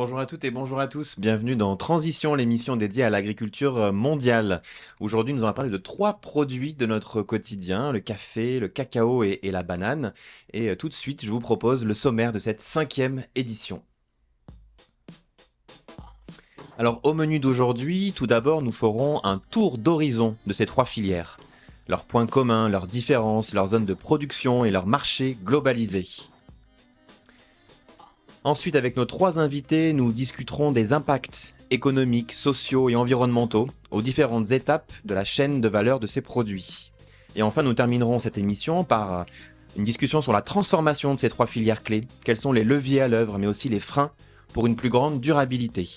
Bonjour à toutes et bonjour à tous. Bienvenue dans Transition, l'émission dédiée à l'agriculture mondiale. Aujourd'hui, nous allons parler de trois produits de notre quotidien, le café, le cacao et la banane. Et tout de suite, je vous propose le sommaire de cette 5e édition. Alors, au menu d'aujourd'hui, tout d'abord, nous ferons un tour d'horizon de ces trois filières. Leurs points communs, leurs différences, leurs zones de production et leurs marchés globalisés. Ensuite, avec nos trois invités, nous discuterons des impacts économiques, sociaux et environnementaux aux différentes étapes de la chaîne de valeur de ces produits. Et enfin, nous terminerons cette émission par une discussion sur la transformation de ces trois filières clés. Quels sont les leviers à l'œuvre, mais aussi les freins pour une plus grande durabilité.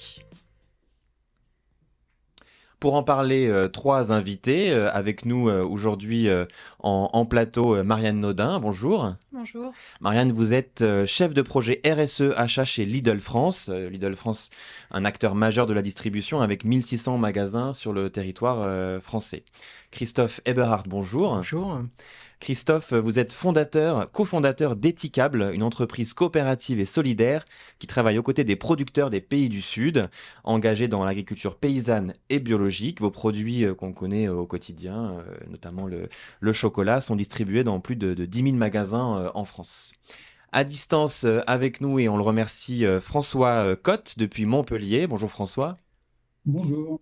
Pour en parler, trois invités avec nous aujourd'hui en plateau. Marianne Naudin, bonjour. Bonjour. Marianne, vous êtes chef de projet RSE achat chez Lidl France. Lidl France, un acteur majeur de la distribution avec 1600 magasins sur le territoire français. Christophe Eberhardt, bonjour. Bonjour. Christophe, vous êtes cofondateur d'Ethicable, une entreprise coopérative et solidaire qui travaille aux côtés des producteurs des pays du Sud, engagés dans l'agriculture paysanne et biologique. Vos produits qu'on connaît au quotidien, notamment le chocolat, sont distribués dans plus de 10 000 magasins en France. À distance avec nous, et on le remercie, François Cotte depuis Montpellier. Bonjour François. Bonjour.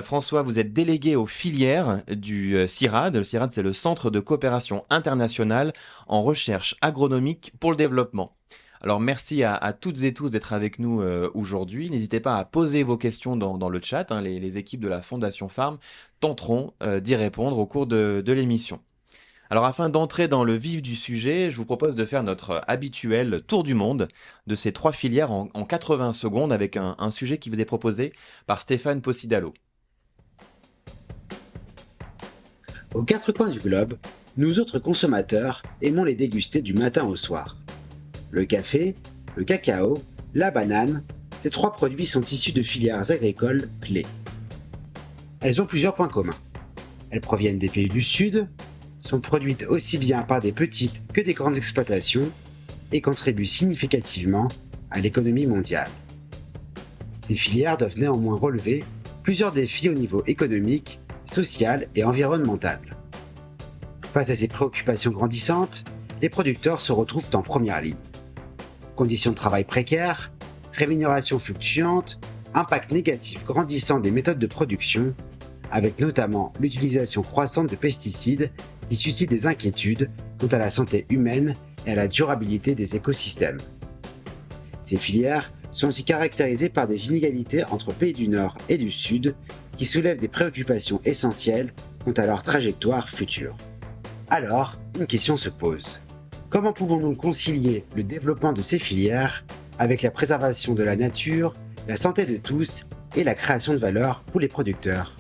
François, vous êtes délégué aux filières du CIRAD. Le CIRAD, c'est le Centre de coopération internationale en recherche agronomique pour le développement. Alors merci à toutes et tous d'être avec nous aujourd'hui. N'hésitez pas à poser vos questions dans le chat. Les équipes de la Fondation Farm tenteront d'y répondre au cours de l'émission. Alors afin d'entrer dans le vif du sujet, je vous propose de faire notre habituel tour du monde de ces trois filières en 80 secondes avec un sujet qui vous est proposé par Stéphane Possidalo. Aux quatre coins du globe, nous autres consommateurs aimons les déguster du matin au soir. Le café, le cacao, la banane, ces trois produits sont issus de filières agricoles clés. Elles ont plusieurs points communs. Elles proviennent des pays du Sud, sont produites aussi bien par des petites que des grandes exploitations et contribuent significativement à l'économie mondiale. Ces filières doivent néanmoins relever plusieurs défis au niveau économique, social et environnemental. Face à ces préoccupations grandissantes, les producteurs se retrouvent en première ligne. Conditions de travail précaires, rémunération fluctuante, impact négatif grandissant des méthodes de production, avec notamment l'utilisation croissante de pesticides qui suscitent des inquiétudes quant à la santé humaine et à la durabilité des écosystèmes. Ces filières sont aussi caractérisées par des inégalités entre pays du Nord et du Sud qui soulèvent des préoccupations essentielles quant à leur trajectoire future. Alors, une question se pose. Comment pouvons-nous concilier le développement de ces filières avec la préservation de la nature, la santé de tous et la création de valeur pour les producteurs ?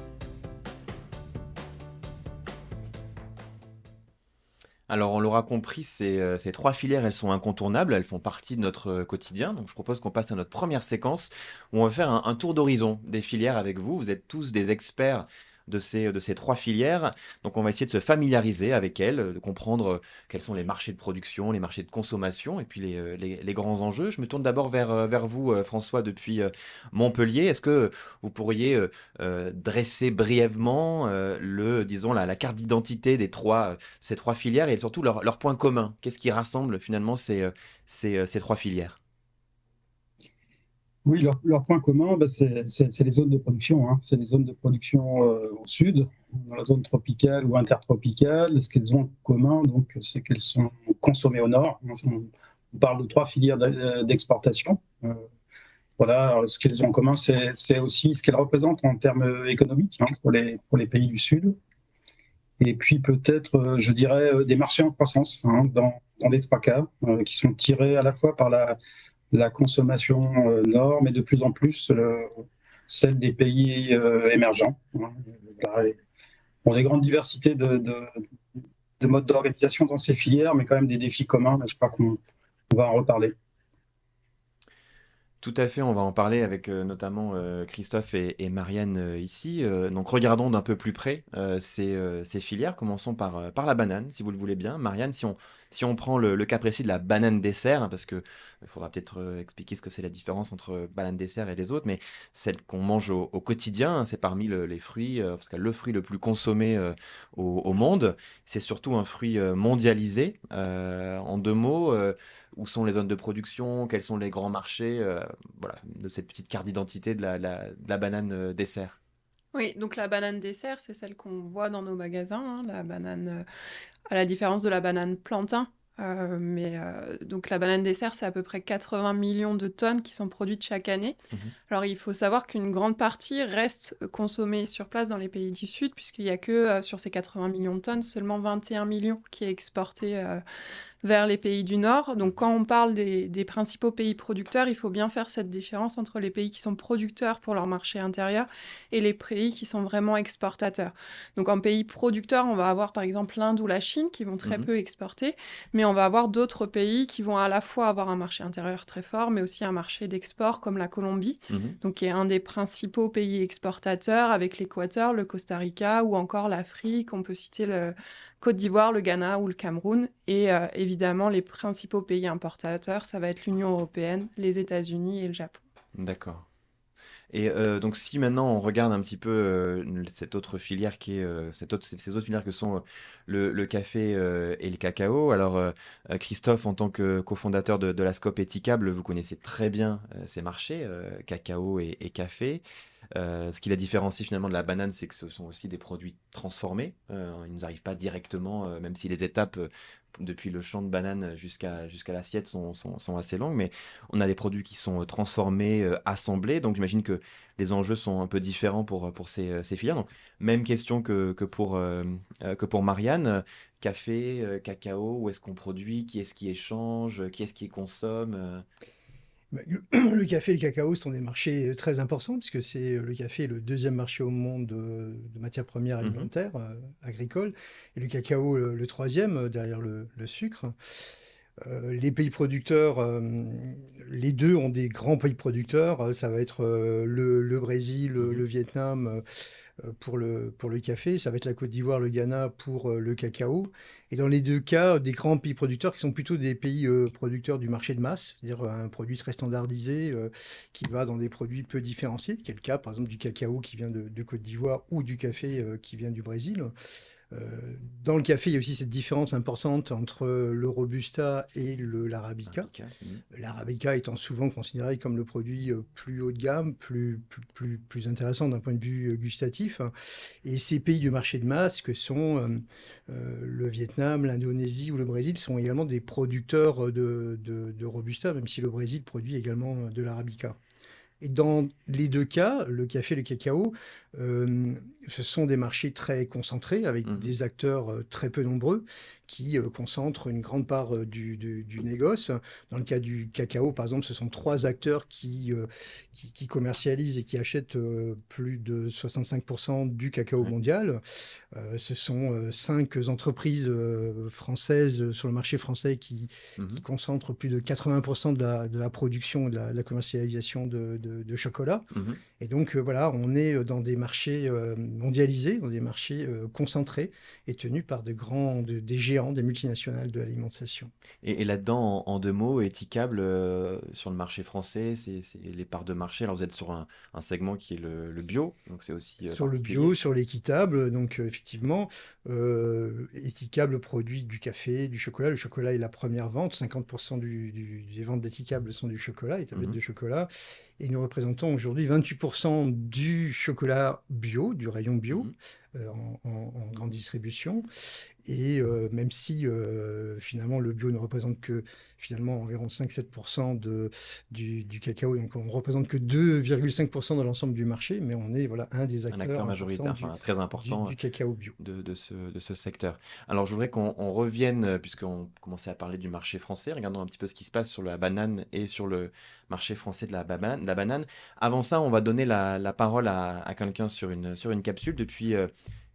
Alors, on l'aura compris, ces trois filières, elles sont incontournables, elles font partie de notre quotidien. Donc, je propose qu'on passe à notre première séquence où on va faire un tour d'horizon des filières avec vous. Vous êtes tous des experts de ces trois filières. Donc, on va essayer de se familiariser avec elles, de comprendre quels sont les marchés de production, les marchés de consommation et puis les grands enjeux. Je me tourne d'abord vers vous, François, depuis Montpellier. Est-ce que vous pourriez dresser brièvement disons, la carte d'identité ces trois filières et surtout leurs points communs? Qu'est-ce qui rassemble finalement ces trois filières? Oui, leur point commun, c'est les zones de production. C'est les zones de production au sud, dans la zone tropicale ou intertropicale. Ce qu'elles ont en commun, donc, c'est qu'elles sont consommées au nord. On parle de trois filières d'exportation. Voilà, alors, ce qu'elles ont en commun, c'est aussi ce qu'elles représentent en termes économiques pour les pays du sud. Et puis peut-être, je dirais, des marchés en croissance dans les trois cas, qui sont tirés à la fois par la consommation nord, mais de plus en plus celle des pays émergents. Bon, des grandes diversités de modes d'organisation dans ces filières, mais quand même des défis communs. Je crois qu'on va en reparler. Tout à fait, on va en parler avec notamment Christophe et Marianne ici. Donc regardons d'un peu plus près ces filières. Commençons par la banane, si vous le voulez bien. Marianne, si on prend le cas précis de la banane dessert, hein, parce que il faudra peut-être expliquer ce que c'est la différence entre banane dessert et les autres, mais celle qu'on mange au quotidien, hein, c'est parmi les fruits, parce que le fruit le plus consommé au monde. C'est surtout un fruit mondialisé. En deux mots, où sont les zones de production, quels sont les grands marchés, voilà, de cette petite carte d'identité de la banane dessert. Oui, donc la banane dessert, c'est celle qu'on voit dans nos magasins, hein, la banane, à la différence de la banane plantain. Donc la banane dessert, c'est à peu près 80 millions de tonnes qui sont produites chaque année. Mhm. Alors il faut savoir qu'une grande partie reste consommée sur place dans les pays du Sud, puisqu'il n'y a que sur ces 80 millions de tonnes, seulement 21 millions qui est exporté vers les pays du Nord. Donc quand on parle des principaux pays producteurs, il faut bien faire cette différence entre les pays qui sont producteurs pour leur marché intérieur et les pays qui sont vraiment exportateurs. Donc en pays producteurs, on va avoir par exemple l'Inde ou la Chine qui vont très Mhm. peu exporter, mais on va avoir d'autres pays qui vont à la fois avoir un marché intérieur très fort, mais aussi un marché d'export comme la Colombie, Mhm. donc qui est un des principaux pays exportateurs avec l'Équateur, le Costa Rica ou encore l'Afrique. On peut citer le Côte d'Ivoire, le Ghana ou le Cameroun. Et évidemment, les principaux pays importateurs, ça va être l'Union européenne, les États-Unis et le Japon. D'accord. Et donc si maintenant on regarde un petit peu cette autre filière qui est ces autres filières que sont le café et le cacao. Alors Christophe, en tant que cofondateur de la Scope Éthicable, vous connaissez très bien ces marchés, cacao et café. Ce qui la différencie finalement de la banane, c'est que ce sont aussi des produits transformés. Ils ne nous arrivent pas directement, même si les étapes depuis le champ de banane jusqu'à l'assiette sont assez longues, mais on a des produits qui sont transformés, assemblés. Donc j'imagine que les enjeux sont un peu différents pour ces filières. Donc même question que pour Marianne. Café, cacao, où est-ce qu'on produit, qui est-ce qui échange, qui est-ce qui consomme Bah, le café et le cacao sont des marchés très importants, puisque le café est le deuxième marché au monde de matières premières Mhm. alimentaires, agricoles, et le cacao le troisième, derrière le sucre. Les pays producteurs, les deux ont des grands pays producteurs. Ça va être le Brésil, le Mhm. Vietnam, pour le café, ça va être la Côte d'Ivoire, le Ghana pour le cacao. Et dans les deux cas, des grands pays producteurs qui sont plutôt des pays producteurs du marché de masse, c'est-à-dire un produit très standardisé qui va dans des produits peu différenciés, qui est le cas par exemple du cacao qui vient de Côte d'Ivoire ou du café qui vient du Brésil. Euh, Dans le café, il y a aussi cette différence importante entre le Robusta et l'Arabica. Arabica. Mhm. L'Arabica étant souvent considéré comme le produit plus haut de gamme, plus intéressant d'un point de vue gustatif. Et ces pays du marché de masse, que sont le Vietnam, l'Indonésie ou le Brésil, sont également des producteurs de Robusta, même si le Brésil produit également de l'Arabica. Et dans les deux cas, le café et le cacao, ce sont des marchés très concentrés, avec Mhm. des acteurs très peu nombreux, qui concentrent une grande part du négoce. Dans le cas du cacao, par exemple, ce sont trois acteurs qui commercialisent et qui achètent plus de 65% du cacao Ouais. mondial. Ce sont cinq entreprises françaises sur le marché français qui Mhm. concentrent plus de 80% de la production et de la commercialisation de chocolat. Mhm. Et donc voilà, on est dans des marchés mondialisés, dans des marchés concentrés et tenus par des géants, des multinationales de l'alimentation. Et là-dedans, en deux mots, Éthicable, sur le marché français, c'est les parts de marché. Alors vous êtes sur un segment qui est le bio, donc c'est aussi Sur le bio, particulier. sur l'équitable, donc effectivement, Éthicable produit du café, du chocolat. Le chocolat est la première vente. 50% des ventes d'Éthicable sont du chocolat, les tablettes Mhm. de chocolat. Et nous représentons aujourd'hui 28% du chocolat bio, du rayon bio, Mhm. en grande distribution. Et même si finalement le bio ne représente que finalement environ 5-7% du cacao, donc on ne représente que 2,5% de l'ensemble du marché, mais on est voilà, un des Un acteurs acteur importants majoritaire, du, enfin très du, important du cacao bio. de ce secteur. Alors je voudrais qu'on revienne, puisqu'on commençait à parler du marché français, regardons un petit peu ce qui se passe sur la banane et sur le marché français de la banane. Avant ça, on va donner la parole à quelqu'un sur une capsule. Depuis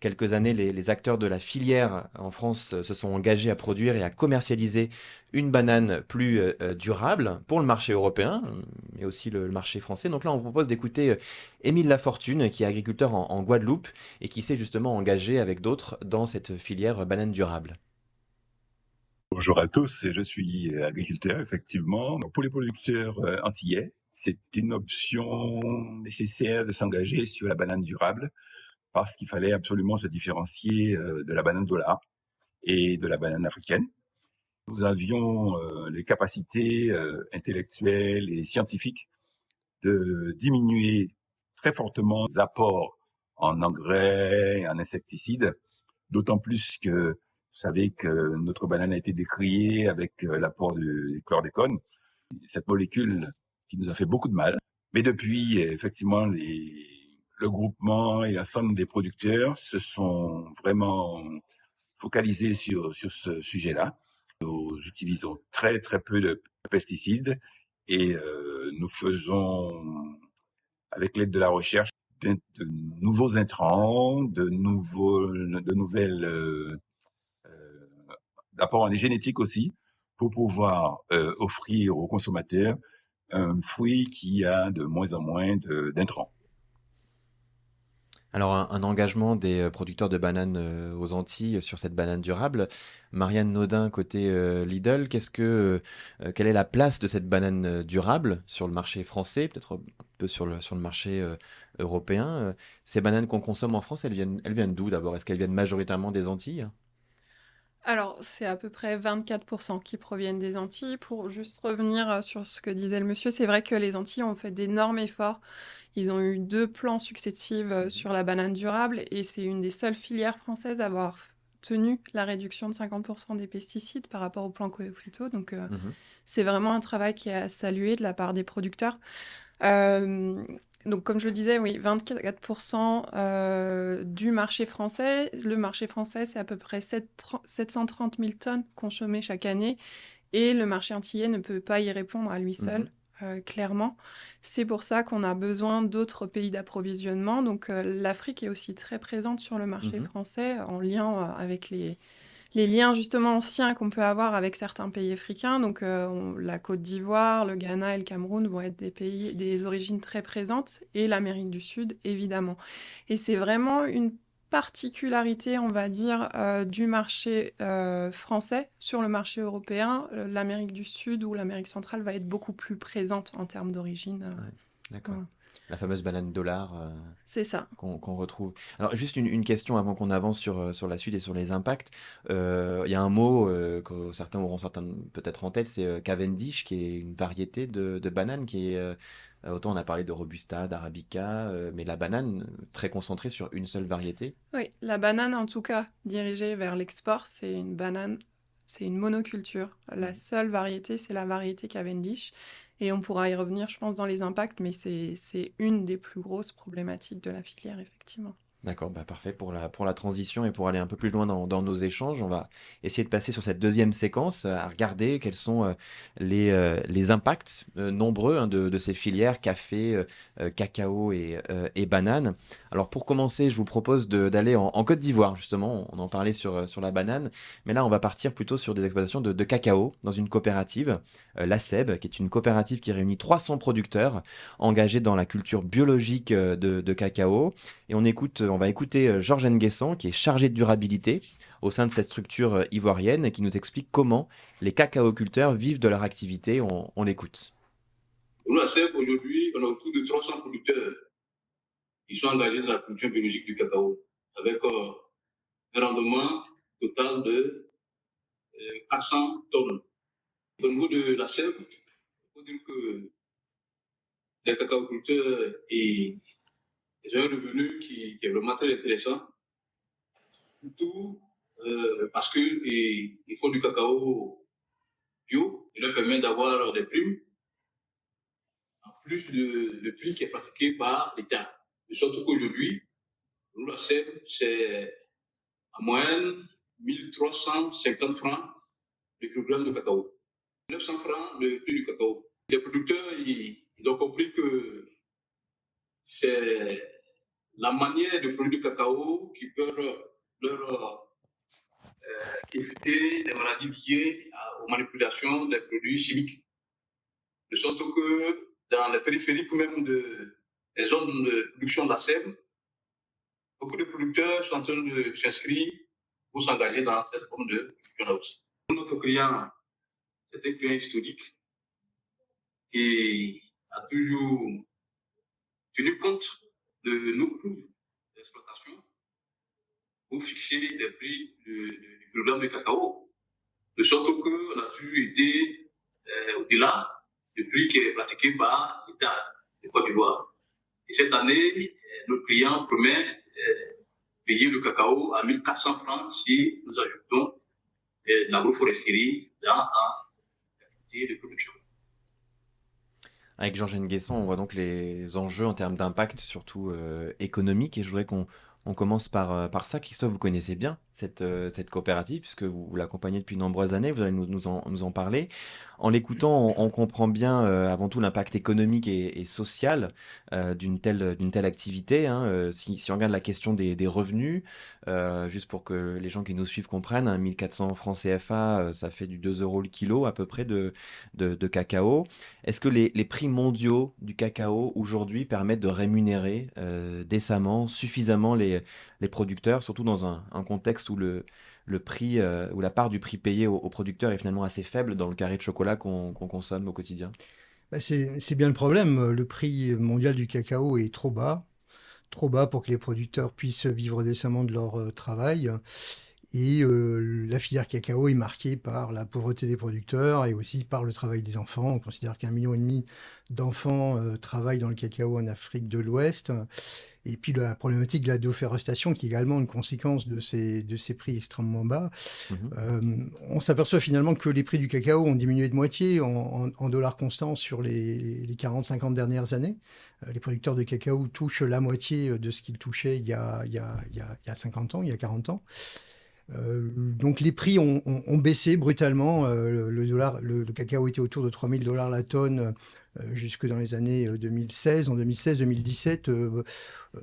quelques années, les acteurs de la filière en France se sont engagés à produire et à commercialiser une banane plus durable pour le marché européen, mais aussi le marché français. Donc là, on vous propose d'écouter Émile Lafortune, qui est agriculteur en Guadeloupe et qui s'est justement engagé avec d'autres dans cette filière banane durable. Bonjour à tous, je suis agriculteur, effectivement. Pour les producteurs antillais, c'est une option nécessaire de s'engager sur la banane durable parce qu'il fallait absolument se différencier de la banane dollar et de la banane africaine. Nous avions les capacités intellectuelles et scientifiques de diminuer très fortement les apports en engrais, en insecticides, d'autant plus que vous savez que notre banane a été décriée avec l'apport du chlordécone, cette molécule qui nous a fait beaucoup de mal. Mais depuis, effectivement, le groupement et l'ensemble des producteurs se sont vraiment focalisés sur ce sujet-là. Nous utilisons très très peu de pesticides et nous faisons, avec l'aide de la recherche, de nouveaux intrants, de nouvelles apports en génétique aussi, pour pouvoir offrir aux consommateurs un fruit qui a de moins en moins d'intrants. Alors, un engagement des producteurs de bananes aux Antilles sur cette banane durable. Marianne Naudin, côté Lidl, quelle est la place de cette banane durable sur le marché français, peut-être un peu sur le marché européen? Ces bananes qu'on consomme en France, elles viennent d'où d'abord? Est-ce qu'elles viennent majoritairement des Antilles? Alors, c'est à peu près 24% qui proviennent des Antilles. Pour juste revenir sur ce que disait le monsieur, c'est vrai que les Antilles ont fait d'énormes efforts. Ils ont eu 2 plans successifs sur la banane durable et c'est une des seules filières françaises à avoir tenu la réduction de 50% des pesticides par rapport au plan Coeo-Phyto. Donc, Mhm. c'est vraiment un travail qui est à saluer de la part des producteurs. Euh, donc, comme je le disais, oui, 24% du marché français. Le marché français, c'est à peu près 730 000 tonnes consommées chaque année. Et le marché antillais ne peut pas y répondre à lui seul, clairement. C'est pour ça qu'on a besoin d'autres pays d'approvisionnement. Donc, l'Afrique est aussi très présente sur le marché Mhm. français, en lien avec les liens justement anciens qu'on peut avoir avec certains pays africains. Donc la Côte d'Ivoire, le Ghana et le Cameroun vont être des pays, des origines très présentes, et l'Amérique du Sud, évidemment. Et c'est vraiment une particularité, on va dire, du marché français sur le marché européen. L'Amérique du Sud ou l'Amérique centrale va être beaucoup plus présente en termes d'origine. Ouais, d'accord. Voilà. La fameuse banane dollar. C'est ça. Qu'on retrouve. Alors, juste une question avant qu'on avance sur la suite et sur les impacts. Il y a un mot que certains auront peut-être en tête, c'est Cavendish, qui est une variété de banane qui est. Autant on a parlé de Robusta, d'Arabica, mais la banane, très concentrée sur une seule variété. Oui, la banane, en tout cas, dirigée vers l'export, c'est une banane, c'est une monoculture. La Mhm. seule variété, c'est la variété Cavendish. Et on pourra y revenir, je pense, dans les impacts, mais c'est une des plus grosses problématiques de la filière, effectivement. D'accord, bah parfait pour la transition et pour aller un peu plus loin dans nos échanges. On va essayer de passer sur cette deuxième séquence, à regarder quels sont les impacts nombreux hein, de ces filières café, cacao et banane. Alors pour commencer, je vous propose d'aller en Côte d'Ivoire, justement. On en parlait sur la banane, mais là on va partir plutôt sur des exploitations de cacao dans une coopérative, la SEB, qui est une coopérative qui réunit 300 producteurs engagés dans la culture biologique de cacao. Et on va écouter Georges Nguessan, qui est chargé de durabilité au sein de cette structure ivoirienne, et qui nous explique comment les cacaoculteurs vivent de leur activité. On l'écoute. Nous, à CEP, aujourd'hui, on a autour de 300 producteurs qui sont engagés dans la culture biologique du cacao, avec un rendement total de 400 tonnes. Au niveau de la CEP, il faut dire que les cacaoculteurs ils ont un revenu qui est vraiment très intéressant, surtout parce qu'ils font du cacao bio, qui leur permet d'avoir des primes, en plus de prix qui est pratiqué par l'État. De sorte qu'aujourd'hui, nous, la CEP, c'est en moyenne 1350 francs le kilogramme de cacao. 900 francs le prix du cacao. Les producteurs, ils ont compris que c'est la manière de produire du cacao qui peut leur éviter les maladies liées aux manipulations des produits chimiques. De sorte que dans les périphériques même des zones de production de la sève, beaucoup de producteurs sont en train de s'inscrire pour s'engager dans cette forme de production-là aussi. Notre client, c'est un client historique qui a toujours tenu compte de nos coûts d'exploitation pour fixer les prix du kilogramme de cacao. De sorte qu'on a toujours été au-delà du prix qui est pratiqué par l'État de Côte d'Ivoire. Et cette année, notre client promet payer le cacao à 1400 francs si nous ajoutons l'agroforesterie dans l'activité de production. Avec Georges Nguessan, on voit donc les enjeux en termes d'impact, surtout économique. Et je voudrais qu'on commence par ça. Christophe, vous connaissez bien cette coopérative, puisque vous l'accompagnez depuis de nombreuses années. Vous allez nous en parler. En l'écoutant, on comprend bien avant tout l'impact économique et social d'une telle activité. Hein. Si on regarde la question des revenus, juste pour que les gens qui nous suivent comprennent, hein, 1400 francs CFA, ça fait du 2 euros le kilo à peu près de cacao. Est-ce que les prix mondiaux du cacao aujourd'hui permettent de rémunérer décemment, suffisamment les producteurs, surtout dans un contexte où le prix, où la part du prix payé aux producteurs est finalement assez faible dans le carré de chocolat qu'on consomme au quotidien? Bah, c'est bien le problème. Le prix mondial du cacao est trop bas pour que les producteurs puissent vivre décemment de leur travail. Et la filière cacao est marquée par la pauvreté des producteurs et aussi par le travail des enfants. On considère qu'1,5 million d'enfants travaillent dans le cacao en Afrique de l'Ouest. Et puis la problématique de la déforestation, qui est également une conséquence de ces prix extrêmement bas. On s'aperçoit finalement que les prix du cacao ont diminué de moitié en dollars constants sur les 40-50 dernières années. Les producteurs de cacao touchent la moitié de ce qu'ils touchaient il y a 50 ans, il y a 40 ans. Donc les prix ont baissé brutalement. Le cacao était autour de 3 000 $ la tonne jusque dans les années 2016. En 2016-2017,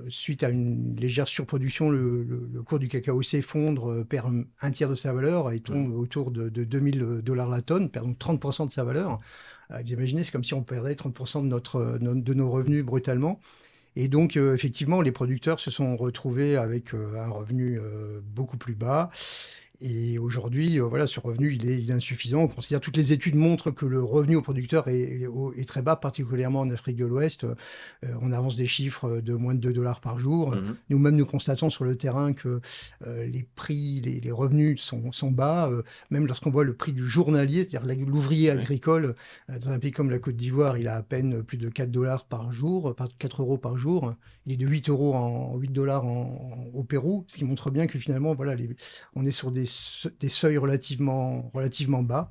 suite à une légère surproduction, le cours du cacao s'effondre, perd un tiers de sa valeur et tombe autour de 2 000 $ la tonne, perd donc 30% de sa valeur. Vous imaginez, c'est comme si on perdait 30% de nos revenus brutalement. Et donc, effectivement, les producteurs se sont retrouvés avec un revenu beaucoup plus bas. Et aujourd'hui, voilà, ce revenu, il est insuffisant. On considère, toutes les études montrent que le revenu au producteur est très bas, particulièrement en Afrique de l'Ouest. On avance des chiffres de moins de 2 $ par jour. Nous-mêmes, nous constatons sur le terrain que les prix, les revenus sont bas. Même lorsqu'on voit le prix du journalier, c'est-à-dire l'ouvrier agricole, dans un pays comme la Côte d'Ivoire, il a à peine plus de 4 $ par jour, 4 euros par jour. Il est de 8 $ au Pérou, ce qui montre bien que finalement, voilà, on est sur des seuils relativement bas.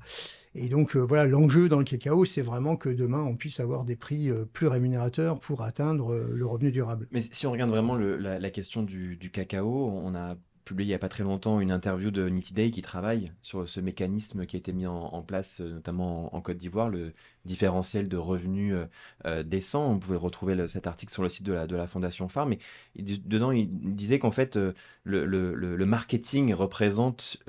Et donc, voilà, l'enjeu dans le cacao, c'est vraiment que demain, on puisse avoir des prix plus rémunérateurs pour atteindre le revenu durable. Mais si on regarde vraiment la question du cacao, on a publié il n'y a pas très longtemps une interview de Nitiday qui travaille sur ce mécanisme qui a été mis en place, notamment en Côte d'Ivoire, le différentiel de revenus décent. Vous pouvez retrouver cet article sur le site de la Fondation Phare, mais dedans, il disait qu'en fait, le marketing représente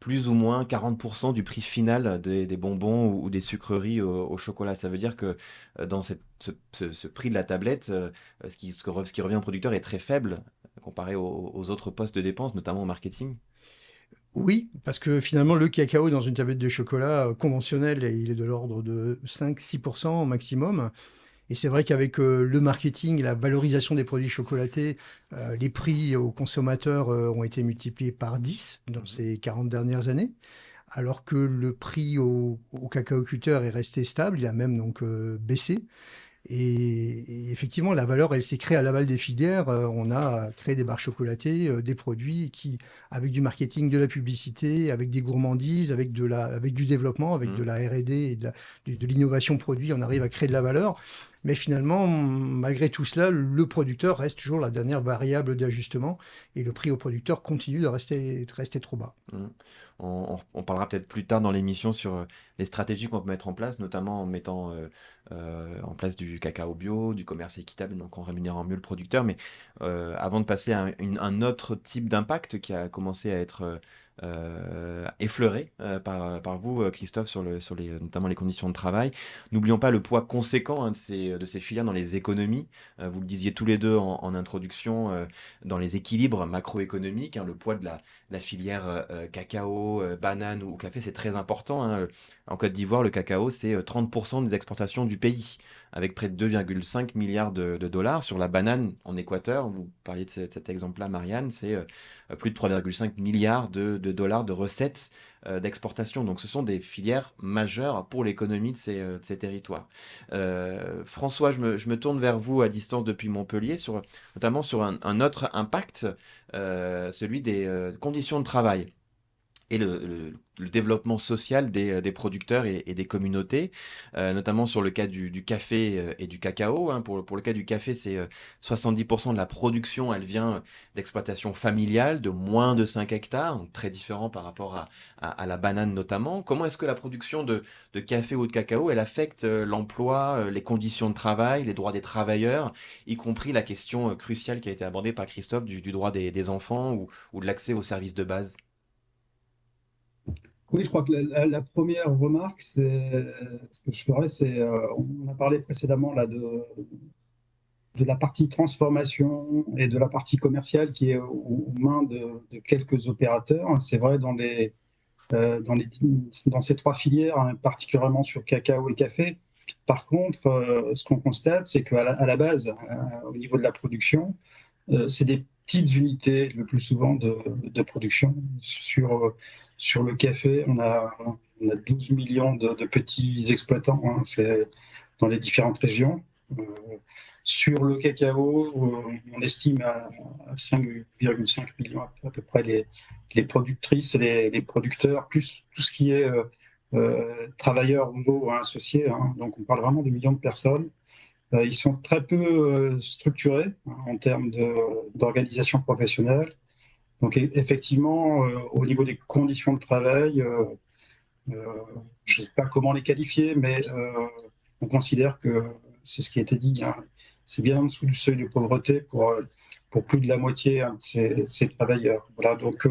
plus ou moins 40% du prix final des bonbons ou des sucreries au chocolat. Ça veut dire que dans ce prix de la tablette, ce qui revient au producteur est très faible comparé aux autres postes de dépenses, notamment au marketing. Oui, parce que finalement, le cacao dans une tablette de chocolat conventionnelle, il est de l'ordre de 5-6% au maximum. Et c'est vrai qu'avec le marketing, la valorisation des produits chocolatés, les prix aux consommateurs ont été multipliés par 10 dans ces 40 dernières années, alors que le prix au cacao-cutter est resté stable, il a même donc baissé. Et effectivement, la valeur, elle s'est créée à l'aval des filières. On a créé des barres chocolatées, des produits qui, avec du marketing, de la publicité, avec des gourmandises, avec du développement, avec de la R&D et de l'innovation produit, on arrive à créer de la valeur. Mais finalement, malgré tout cela, le producteur reste toujours la dernière variable d'ajustement et le prix au producteur continue de rester trop bas. Mmh. On parlera peut-être plus tard dans l'émission sur les stratégies qu'on peut mettre en place, notamment en mettant en place du cacao bio, du commerce équitable, donc en rémunérant mieux le producteur. Mais avant de passer à un autre type d'impact qui a commencé à être effleuré par vous, Christophe, sur notamment les conditions de travail, n'oublions pas le poids conséquent hein, de ces filières dans les économies. Vous le disiez tous les deux en introduction, dans les équilibres macroéconomiques, hein, le poids de la filière cacao, banane ou café, c'est très important, hein. En Côte d'Ivoire, le cacao, c'est 30% des exportations du pays, avec près de 2,5 milliards de dollars. Sur la banane en Équateur, vous parliez de cet exemple-là, Marianne, c'est plus de 3,5 milliards de dollars de recettes d'exportation. Donc ce sont des filières majeures pour l'économie de ces territoires. François, je me tourne vers vous à distance depuis Montpellier, notamment sur un autre impact, celui des conditions de travail et le développement social des producteurs et des communautés, notamment sur le cas du café et du cacao, hein. Pour le cas du café, c'est 70% de la production, elle vient d'exploitation familiale de moins de 5 hectares, donc très différent par rapport à la banane notamment. Comment est-ce que la production de café ou de cacao, elle affecte l'emploi, les conditions de travail, les droits des travailleurs, y compris la question cruciale qui a été abordée par Christophe du droit des enfants ou de l'accès aux services de base? Oui, je crois que la première remarque, ce que je ferais, on a parlé précédemment là de la partie transformation et de la partie commerciale qui est aux mains de quelques opérateurs. C'est vrai dans ces trois filières, hein, particulièrement sur cacao et café. Par contre, ce qu'on constate, c'est à la base, au niveau de la production, c'est des petites unités le plus souvent de production. Sur le café, on a 12 millions de petits exploitants, hein, c'est dans les différentes régions. Sur le cacao, on estime à 5,5 millions à peu près les productrices et les producteurs, plus tout ce qui est travailleurs nouveaux hein, associés. Hein. Donc on parle vraiment de millions de personnes. Ils sont très peu structurés hein, en termes d'organisation professionnelle. Donc effectivement, au niveau des conditions de travail, je ne sais pas comment les qualifier, mais on considère que c'est ce qui a été dit, hein, c'est bien en dessous du seuil de pauvreté pour plus de la moitié hein, de ces travailleurs. Voilà, donc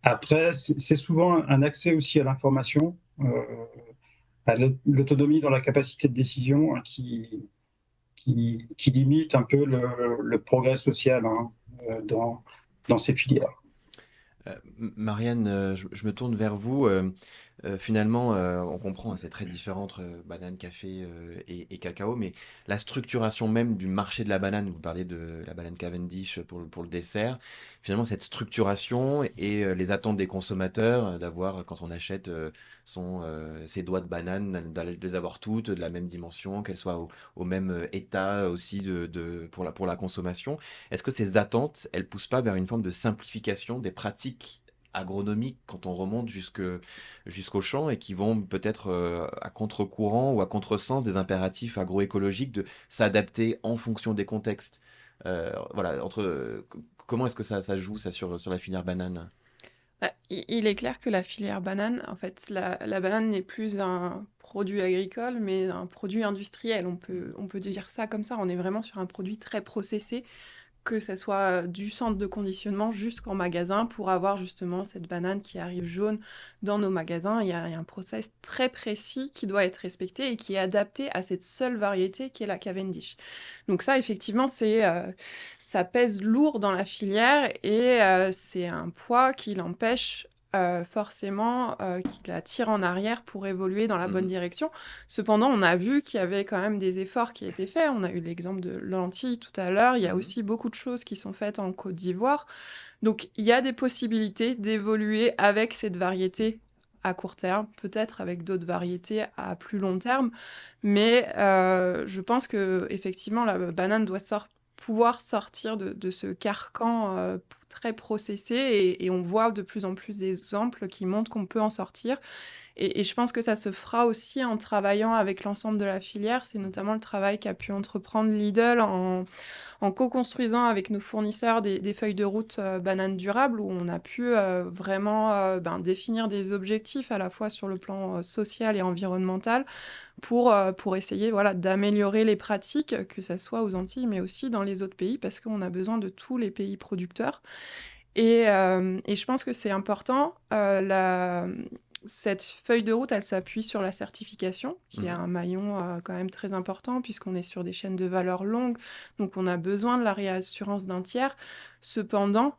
après, c'est souvent un accès aussi à l'information, à l'autonomie dans la capacité de décision hein, qui limite un peu le progrès social hein, dans ces filières. Marianne, je me tourne vers vous. Finalement, on comprend, hein, c'est très différent entre banane, café et cacao, mais la structuration même du marché de la banane, vous parlez de la banane Cavendish pour le dessert, finalement cette structuration et les attentes des consommateurs d'avoir, quand on achète ses doigts de banane, de les avoir toutes de la même dimension, qu'elles soient au même état aussi pour la consommation. Est-ce que ces attentes, elles poussent pas vers une forme de simplification des pratiques agronomiques quand on remonte jusqu'au champ et qui vont peut-être à contre-courant ou à contresens des impératifs agroécologiques de s'adapter en fonction des contextes. Voilà, comment est-ce que ça joue ça sur la filière banane? Bah, il est clair que la filière banane, en fait, la banane n'est plus un produit agricole, mais un produit industriel. On peut dire ça comme ça. On est vraiment sur un produit très processé, que ça soit du centre de conditionnement jusqu'en magasin pour avoir justement cette banane qui arrive jaune dans nos magasins. Il y a un process très précis qui doit être respecté et qui est adapté à cette seule variété qui est la Cavendish. Donc ça, effectivement, ça pèse lourd dans la filière et c'est un poids qui l'empêche forcément, qui la tire en arrière pour évoluer dans la bonne direction. Cependant, on a vu qu'il y avait quand même des efforts qui étaient faits. On a eu l'exemple de lentilles tout à l'heure. Il y a aussi beaucoup de choses qui sont faites en Côte d'Ivoire. Donc, il y a des possibilités d'évoluer avec cette variété à court terme, peut-être avec d'autres variétés à plus long terme. Mais je pense que effectivement, la banane doit pouvoir sortir de ce carcan très processé et on voit de plus en plus d'exemples qui montrent qu'on peut en sortir Et je pense que ça se fera aussi en travaillant avec l'ensemble de la filière. C'est notamment le travail qu'a pu entreprendre Lidl en co-construisant avec nos fournisseurs des feuilles de route bananes durables, où on a pu vraiment définir des objectifs à la fois sur le plan social et environnemental pour essayer d'améliorer les pratiques, que ce soit aux Antilles, mais aussi dans les autres pays, parce qu'on a besoin de tous les pays producteurs. Et je pense que c'est important. Cette feuille de route, elle s'appuie sur la certification, qui est un maillon quand même très important, puisqu'on est sur des chaînes de valeur longues, donc on a besoin de la réassurance d'un tiers. Cependant,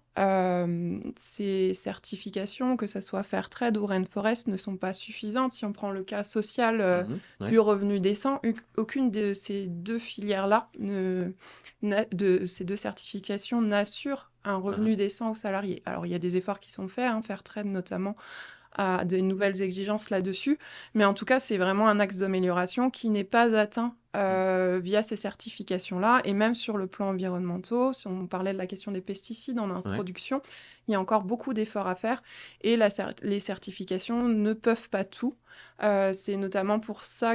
ces certifications, que ce soit Fairtrade ou Rainforest, ne sont pas suffisantes. Si on prend le cas social du revenu décent, aucune de ces deux filières-là, de ces deux certifications, n'assure un revenu décent aux salariés. Alors, il y a des efforts qui sont faits, Fairtrade notamment a des nouvelles exigences là-dessus, mais en tout cas, c'est vraiment un axe d'amélioration qui n'est pas atteint via ces certifications-là, et même sur le plan environnemental. Si on parlait de la question des pesticides en introduction, il y a encore beaucoup d'efforts à faire, et les certifications ne peuvent pas tout. C'est notamment pour ça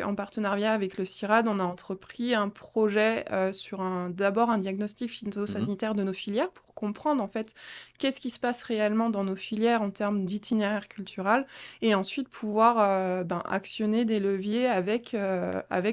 en partenariat avec le CIRAD, on a entrepris un projet sur d'abord un diagnostic phytosanitaire de nos filières, pour comprendre en fait qu'est-ce qui se passe réellement dans nos filières en termes d'itinéraire culturel, et ensuite pouvoir actionner des leviers avec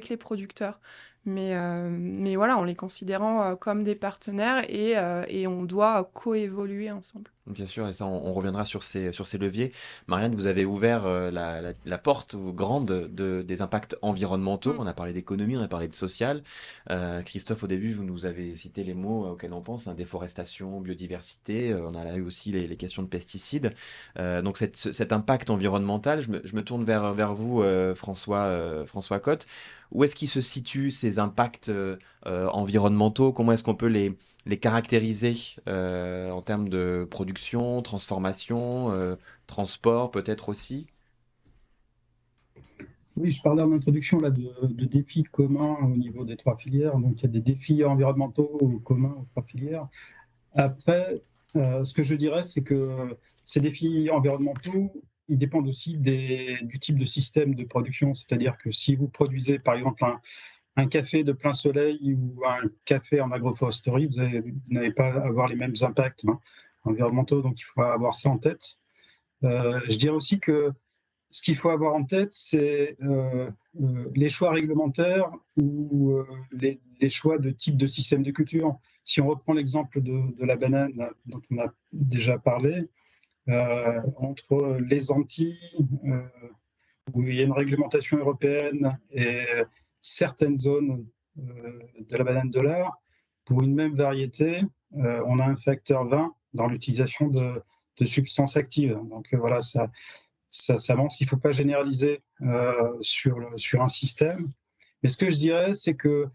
les producteurs. Mais voilà, en les considérant comme des partenaires, et on doit coévoluer ensemble. Bien sûr, et ça, on reviendra sur ces leviers. Marianne, vous avez ouvert la porte grande des impacts environnementaux. On a parlé d'économie, on a parlé de social. Christophe, au début, vous nous avez cité les mots auxquels on pense, déforestation, biodiversité. On a là eu aussi les questions de pesticides. Donc cet impact environnemental, je me tourne vers vous, François Cotte. Où est-ce qu'ils se situent, ces impacts environnementaux? Comment est-ce qu'on peut les caractériser en termes de production, transformation, transport peut-être aussi? Oui, je parlais en introduction là, de défis communs au niveau des trois filières. Donc, il y a des défis environnementaux communs aux trois filières. Après, ce que je dirais, c'est que ces défis environnementaux, ils dépendent aussi du type de système de production. C'est-à-dire que si vous produisez, par exemple, un café de plein soleil ou un café en agroforesterie, vous n'allez pas avoir les mêmes impacts environnementaux, donc il faut avoir ça en tête. Je dirais aussi que ce qu'il faut avoir en tête, c'est les choix réglementaires ou les choix de type de système de culture. Si on reprend l'exemple de la banane dont on a déjà parlé, entre les Antilles, où il y a une réglementation européenne, et certaines zones de la banane de l'art, pour une même variété, on a un facteur 20 dans l'utilisation de substances actives. Donc voilà, ça montre qu'il ne faut pas généraliser sur un système. Mais ce que je dirais, c'est que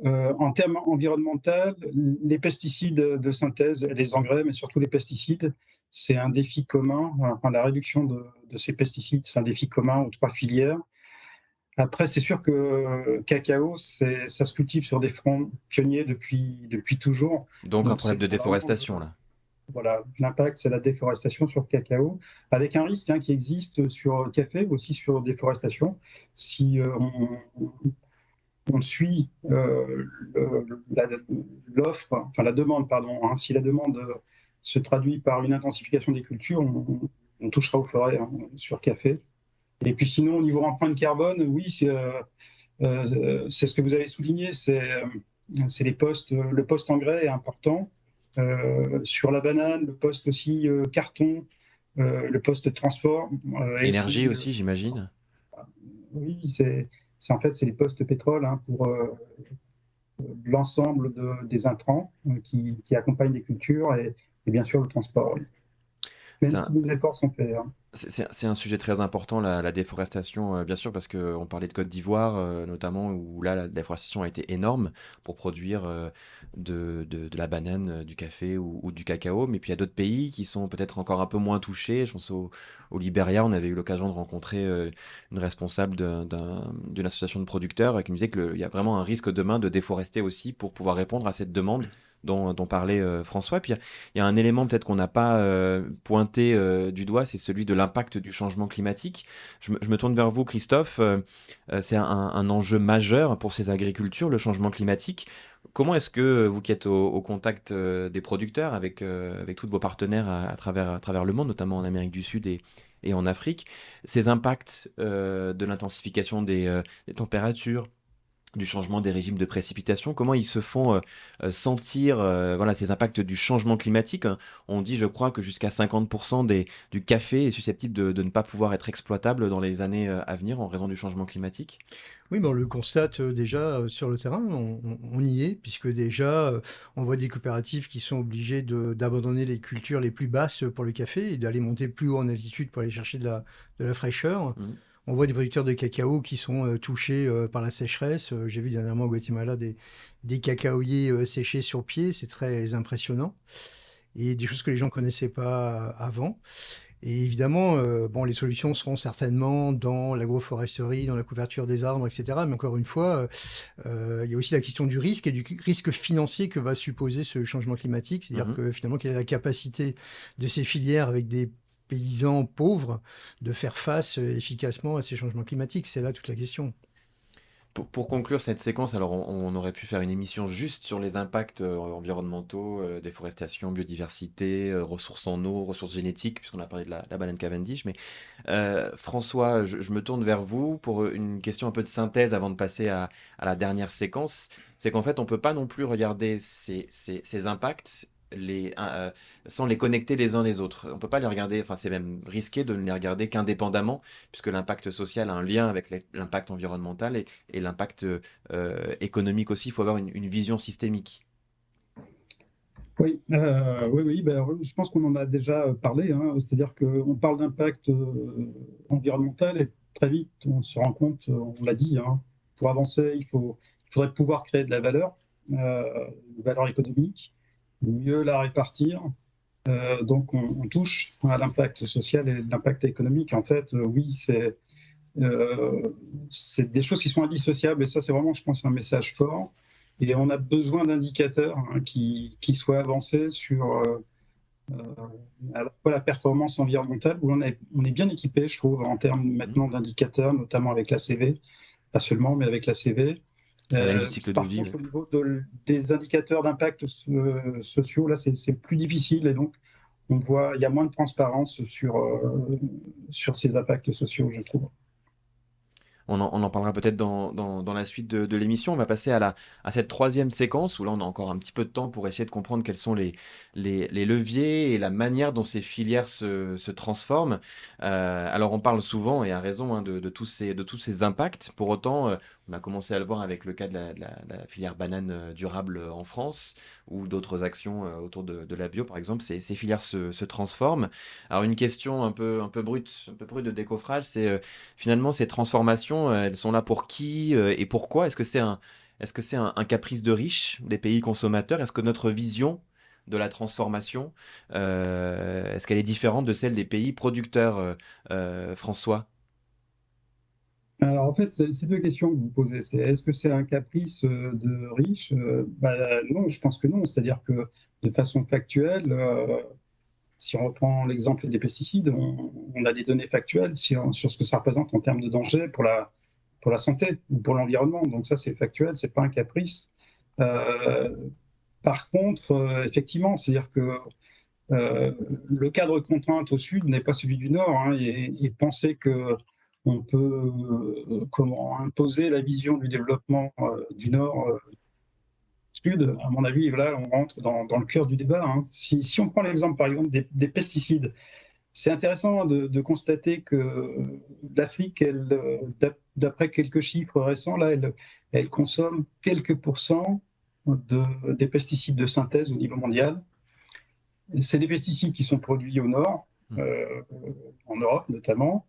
en termes environnementaux, les pesticides de synthèse, les engrais, mais surtout les pesticides, c'est un défi commun. Enfin, la réduction de ces pesticides, c'est un défi commun aux trois filières. Après, c'est sûr que cacao, ça se cultive sur des fronts pionniers depuis toujours. Donc un problème de déforestation là. Voilà, l'impact, c'est la déforestation sur le cacao, avec un risque qui existe sur le café, aussi sur déforestation. Si on suit l'offre, enfin la demande, pardon, si la demande se traduit par une intensification des cultures, on touchera aux forêts sur café. Et puis sinon, au niveau empreinte carbone, oui, c'est ce que vous avez souligné, c'est le poste engrais est important. Sur la banane, le poste aussi carton, le poste transport. Énergie aussi, j'imagine. Oui, c'est les postes pétrole pour l'ensemble des intrants qui accompagnent les cultures, et bien sûr le transport. Oui. Même si des efforts sont faits. C'est un sujet très important, la déforestation, bien sûr, parce qu'on parlait de Côte d'Ivoire, notamment, où là, la déforestation a été énorme pour produire de la banane, du café ou du cacao. Mais puis il y a d'autres pays qui sont peut-être encore un peu moins touchés. Je pense au Libéria, on avait eu l'occasion de rencontrer une responsable d'une association de producteurs qui nous disait qu'il y a vraiment un risque demain de déforester aussi pour pouvoir répondre à cette demande dont parlait François. Puis il y a un élément peut-être qu'on n'a pas pointé du doigt, c'est celui de l'impact du changement climatique. Je me tourne vers vous, Christophe. C'est un enjeu majeur pour ces agricultures, le changement climatique. Comment est-ce que vous qui êtes au contact des producteurs avec tous vos partenaires à travers le monde, notamment en Amérique du Sud et en Afrique, ces impacts de l'intensification des températures, du changement des régimes de précipitation, comment ils se font sentir voilà, ces impacts du changement climatique, hein. On dit, je crois, que jusqu'à 50% du café est susceptible de ne pas pouvoir être exploitable dans les années à venir en raison du changement climatique. Oui, mais on le constate déjà sur le terrain, on y est, puisque déjà on voit des coopératives qui sont obligées d'abandonner les cultures les plus basses pour le café et d'aller monter plus haut en altitude pour aller chercher de la fraîcheur. Mhm. On voit des producteurs de cacao qui sont touchés par la sécheresse. J'ai vu dernièrement au Guatemala des cacaoyers séchés sur pied, c'est très impressionnant. Et des choses que les gens ne connaissaient pas avant. Et évidemment, bon, les solutions seront certainement dans l'agroforesterie, dans la couverture des arbres, etc. Mais encore une fois, il y a aussi la question du risque et du risque financier que va supposer ce changement climatique. C'est-à-dire Mhm. que finalement, quelle est la capacité de ces filières avec des paysans pauvres de faire face efficacement à ces changements climatiques? C'est là toute la question. Pour conclure cette séquence, alors on aurait pu faire une émission juste sur les impacts environnementaux, déforestation, biodiversité, ressources en eau, ressources génétiques, puisqu'on a parlé de la banane Cavendish. Mais François, je me tourne vers vous pour une question un peu de synthèse avant de passer à la dernière séquence. C'est qu'en fait, on ne peut pas non plus regarder ces impacts sans les connecter les uns les autres. On ne peut pas les regarder, enfin c'est même risqué de ne les regarder qu'indépendamment, puisque l'impact social a un lien avec l'impact environnemental et l'impact économique aussi. Il faut avoir une vision systémique. Oui, oui, ben, je pense qu'on en a déjà parlé, hein. C'est-à-dire qu'on parle d'impact environnemental et très vite on se rend compte, on l'a dit, hein, pour avancer, il faudrait pouvoir créer de la valeur économique, mieux la répartir. Donc on touche à l'impact social et l'impact économique. En fait, oui, c'est des choses qui sont indissociables et ça, c'est vraiment, je pense, un message fort. Et on a besoin d'indicateurs qui soient avancés sur à la fois la performance environnementale, où on est bien équipé, je trouve, en termes maintenant d'indicateurs, notamment avec la CV, pas seulement, mais avec la CV. Analyse du cycle de Par vie. contre, au niveau des indicateurs d'impact sociaux, là, c'est plus difficile et donc on voit, il y a moins de transparence sur ces impacts sociaux, je trouve. On en parlera peut-être dans la suite de l'émission. On va passer à cette troisième séquence où là, on a encore un petit peu de temps pour essayer de comprendre quels sont les leviers et la manière dont ces filières se transforment. Alors, on parle souvent, et à raison, hein, de tous ces impacts. Pour autant, on a commencé à le voir avec le cas de la filière banane durable en France ou d'autres actions autour de la bio, par exemple. Ces filières se transforment. Alors, une question un peu brute de décoffrage, c'est finalement, ces transformations, elles sont là pour qui et pourquoi? Est-ce que c'est un caprice de riches, des pays consommateurs? Est-ce que notre vision de la transformation, est-ce qu'elle est différente de celle des pays producteurs, François? Alors en fait, c'est deux questions que vous posez. Est-ce que c'est un caprice de riches? Non, je pense que non. C'est-à-dire que de façon factuelle, si on reprend l'exemple des pesticides, on a des données factuelles sur ce que ça représente en termes de danger pour la santé ou pour l'environnement. Donc ça, c'est factuel, c'est pas un caprice. Euh, Par contre, effectivement, c'est-à-dire que le cadre contrainte au sud n'est pas celui du nord, hein, et penser que on peut comment imposer la vision du développement du nord sud, à mon avis, là, on rentre dans le cœur du débat, hein. Si on prend l'exemple, par exemple, des pesticides, c'est intéressant de constater que l'Afrique, d'après quelques chiffres récents, là, elle consomme quelques pourcents des pesticides de synthèse au niveau mondial. C'est des pesticides qui sont produits au nord, en Europe notamment.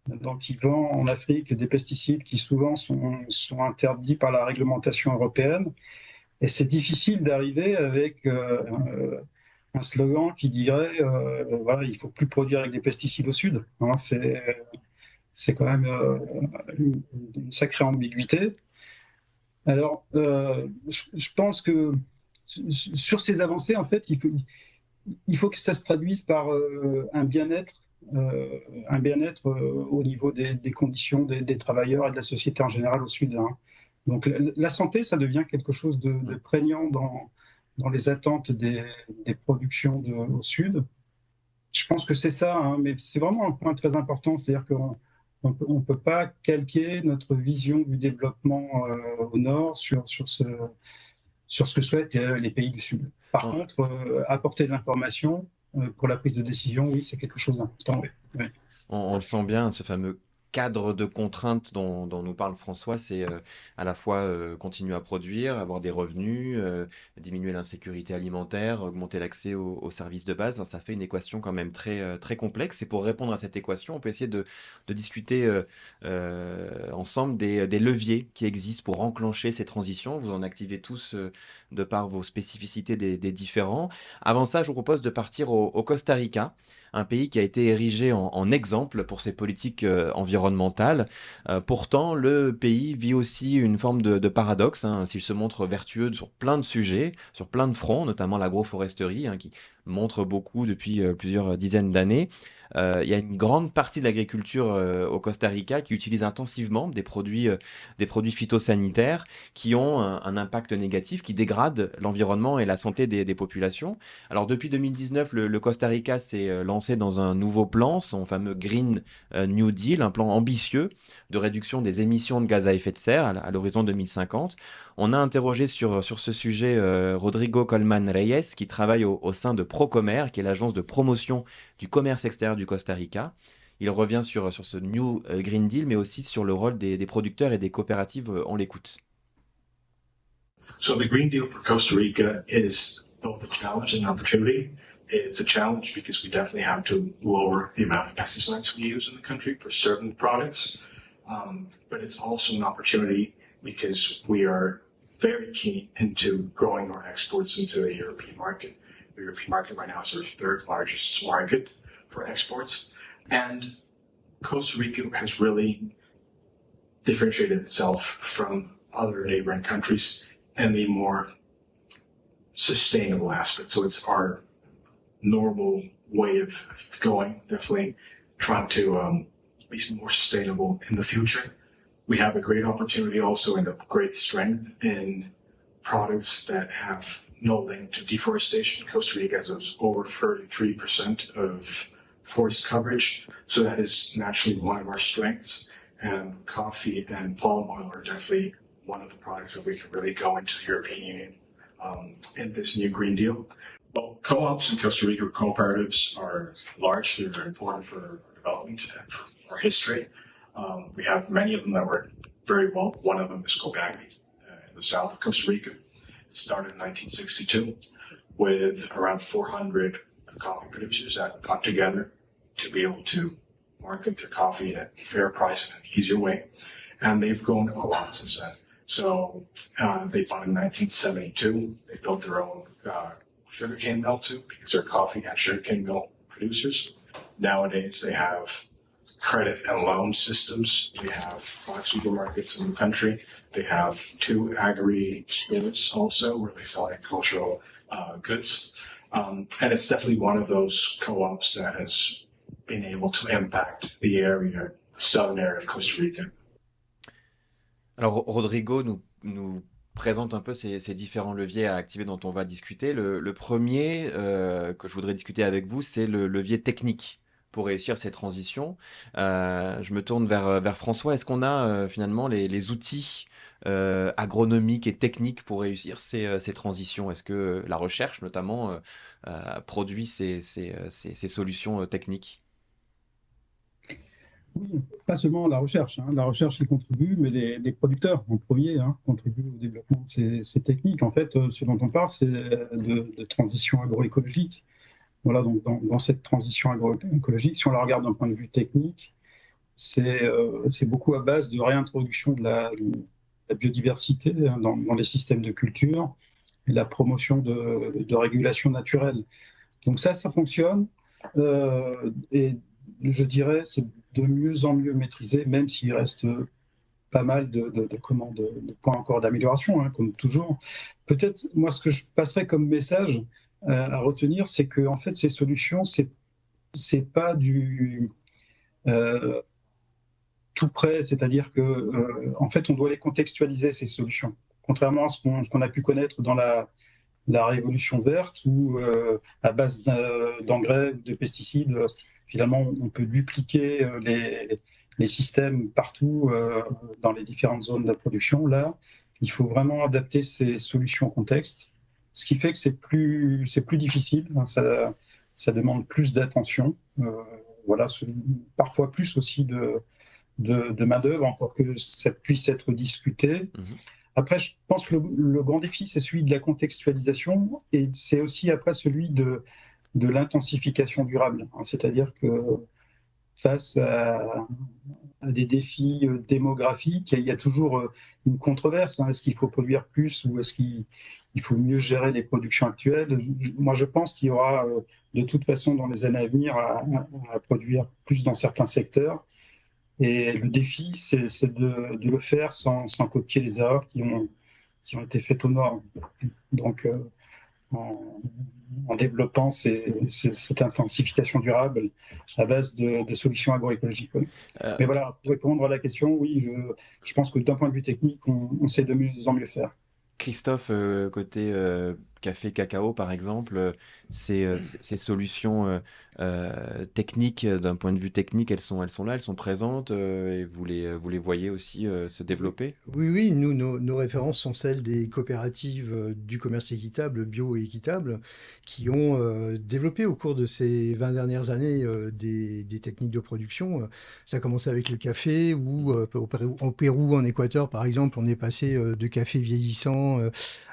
Donc, ils vendent en Afrique des pesticides qui souvent sont interdits par la réglementation européenne. Et c'est difficile d'arriver avec un slogan qui dirait voilà, il ne faut plus produire avec des pesticides au sud, hein. C'est quand même une sacrée ambiguïté. Alors, je pense que sur ces avancées, en fait, il faut que ça se traduise par un bien-être au niveau des conditions des travailleurs et de la société en général au Sud, hein. Donc la santé, ça devient quelque chose de prégnant dans les attentes des productions au Sud. Je pense que c'est ça, hein, mais c'est vraiment un point très important, c'est-à-dire qu'on peut pas calquer notre vision du développement au Nord sur ce que souhaitent les pays du Sud. Par contre, apporter de l'information pour la prise de décision, oui, c'est quelque chose d'important. Oui. Oui. On le sent bien, ce fameux cadre de contraintes dont nous parle François, c'est à la fois continuer à produire, avoir des revenus, diminuer l'insécurité alimentaire, augmenter l'accès aux services de base. Ça fait une équation quand même très complexe. Et pour répondre à cette équation, on peut essayer de discuter ensemble des leviers qui existent pour enclencher ces transitions. Vous en activez tous de par vos spécificités des différents. Avant ça, je vous propose de partir au Costa Rica, un pays qui a été érigé en exemple pour ses politiques environnementales. Pourtant, le pays vit aussi une forme de paradoxe, hein, s'il se montre vertueux sur plein de sujets, sur plein de fronts, notamment l'agroforesterie, hein, qui montre beaucoup depuis plusieurs dizaines d'années. Il y a une grande partie de l'agriculture au Costa Rica qui utilise intensivement des produits phytosanitaires qui ont un impact négatif, qui dégradent l'environnement et la santé des populations. Alors depuis 2019, le Costa Rica s'est lancé dans un nouveau plan, son fameux Green New Deal, un plan ambitieux de réduction des émissions de gaz à effet de serre à l'horizon 2050. On a interrogé sur ce sujet Rodrigo Colman Reyes, qui travaille au sein de Procomer, qui est l'agence de promotion du commerce extérieur du Costa Rica. Il revient sur ce New Green Deal, mais aussi sur le rôle des producteurs et des coopératives. On l'écoute. So the Green Deal for Costa Rica is both a challenge and an opportunity. It's a challenge because we definitely have to lower the amount of pesticides we use in the country for certain products. But it's also an opportunity because we are very keen into growing our exports into the European market. The European market right now is our third largest market for exports. And Costa Rica has really differentiated itself from other neighboring countries in the more sustainable aspect. So it's our normal way of going, definitely trying to be more sustainable in the future. We have a great opportunity also and a great strength in products that have no link to deforestation. Costa Rica has over 33% of forest coverage, so that is naturally one of our strengths. And coffee and palm oil are definitely one of the products that we can really go into the European Union in this new Green Deal. Well, co-ops in Costa Rica, cooperatives are large. They're very important for our development and for our history. We have many of them that work very well. One of them is Copagni in the south of Costa Rica. It started in 1962 with around 400 coffee producers that got together to be able to market their coffee at a fair price in an easier way. And they've grown a lot since then. So they bought in 1972. They built their own sugarcane mill too, because they're coffee and sugarcane mill producers. Nowadays they have credit and loan systems. They have 5 supermarkets in the country. They have 2 agri-stores also where they sell agricultural goods. And it's definitely one of those co-ops that has been able to impact the area, the southern area of Costa Rica. Alors Rodrigo nous présente un peu ces différents leviers à activer dont on va discuter. Le premier que je voudrais discuter avec vous, c'est le levier technique pour réussir ces transitions. Je me tourne vers François. Est-ce qu'on a finalement les outils agronomiques et techniques pour réussir ces transitions? Est-ce que la recherche notamment produit ces solutions techniques? Oui, pas seulement la recherche. La recherche y contribue, mais les producteurs en premier contribuent au développement de ces techniques. En fait, ce dont on parle, c'est de transition agroécologique. Voilà, donc dans cette transition agroécologique, si on la regarde d'un point de vue technique, c'est beaucoup à base de réintroduction de la biodiversité dans les systèmes de culture et la promotion de régulation naturelle. Donc ça fonctionne. Et je dirais, c'est de mieux en mieux maîtrisé, même s'il reste pas mal de points encore d'amélioration, hein, comme toujours. Peut-être, moi, ce que je passerais comme message à retenir, c'est que en fait, ces solutions, c'est pas du tout près, c'est-à-dire que en fait, on doit les contextualiser ces solutions, contrairement à ce qu'on a pu connaître dans la révolution verte, où à base d'engrais ou de pesticides, finalement, on peut dupliquer les systèmes partout dans les différentes zones de production. Là, il faut vraiment adapter ces solutions au contexte, ce qui fait que c'est plus difficile, hein, ça demande plus d'attention, voilà, parfois plus aussi de main-d'œuvre, encore que ça puisse être discuté. Après, je pense que le grand défi, c'est celui de la contextualisation et c'est aussi après celui de l'intensification durable. Hein. C'est-à-dire que face à des défis démographiques, il y a toujours une controverse. Hein. Est-ce qu'il faut produire plus ou est-ce qu'il faut mieux gérer les productions actuelles? Moi, je pense qu'il y aura de toute façon dans les années à venir à produire plus dans certains secteurs. Et le défi, c'est de le faire sans copier les erreurs qui ont été faites au Nord. Donc, en développant cette intensification durable à base de solutions agroécologiques. Oui. Mais voilà, pour répondre à la question, oui, je pense que d'un point de vue technique, on sait de mieux en mieux faire. Christophe, côté café, cacao, par exemple, ces solutions techniques, d'un point de vue technique, elles sont là, elles sont présentes et vous les voyez aussi se développer? Oui, nous, nos références sont celles des coopératives du commerce équitable, bio et équitable, qui ont développé au cours de ces 20 dernières années des techniques de production. Ça a commencé avec le café, où au Pérou, en Équateur, par exemple, on est passé de café vieillissant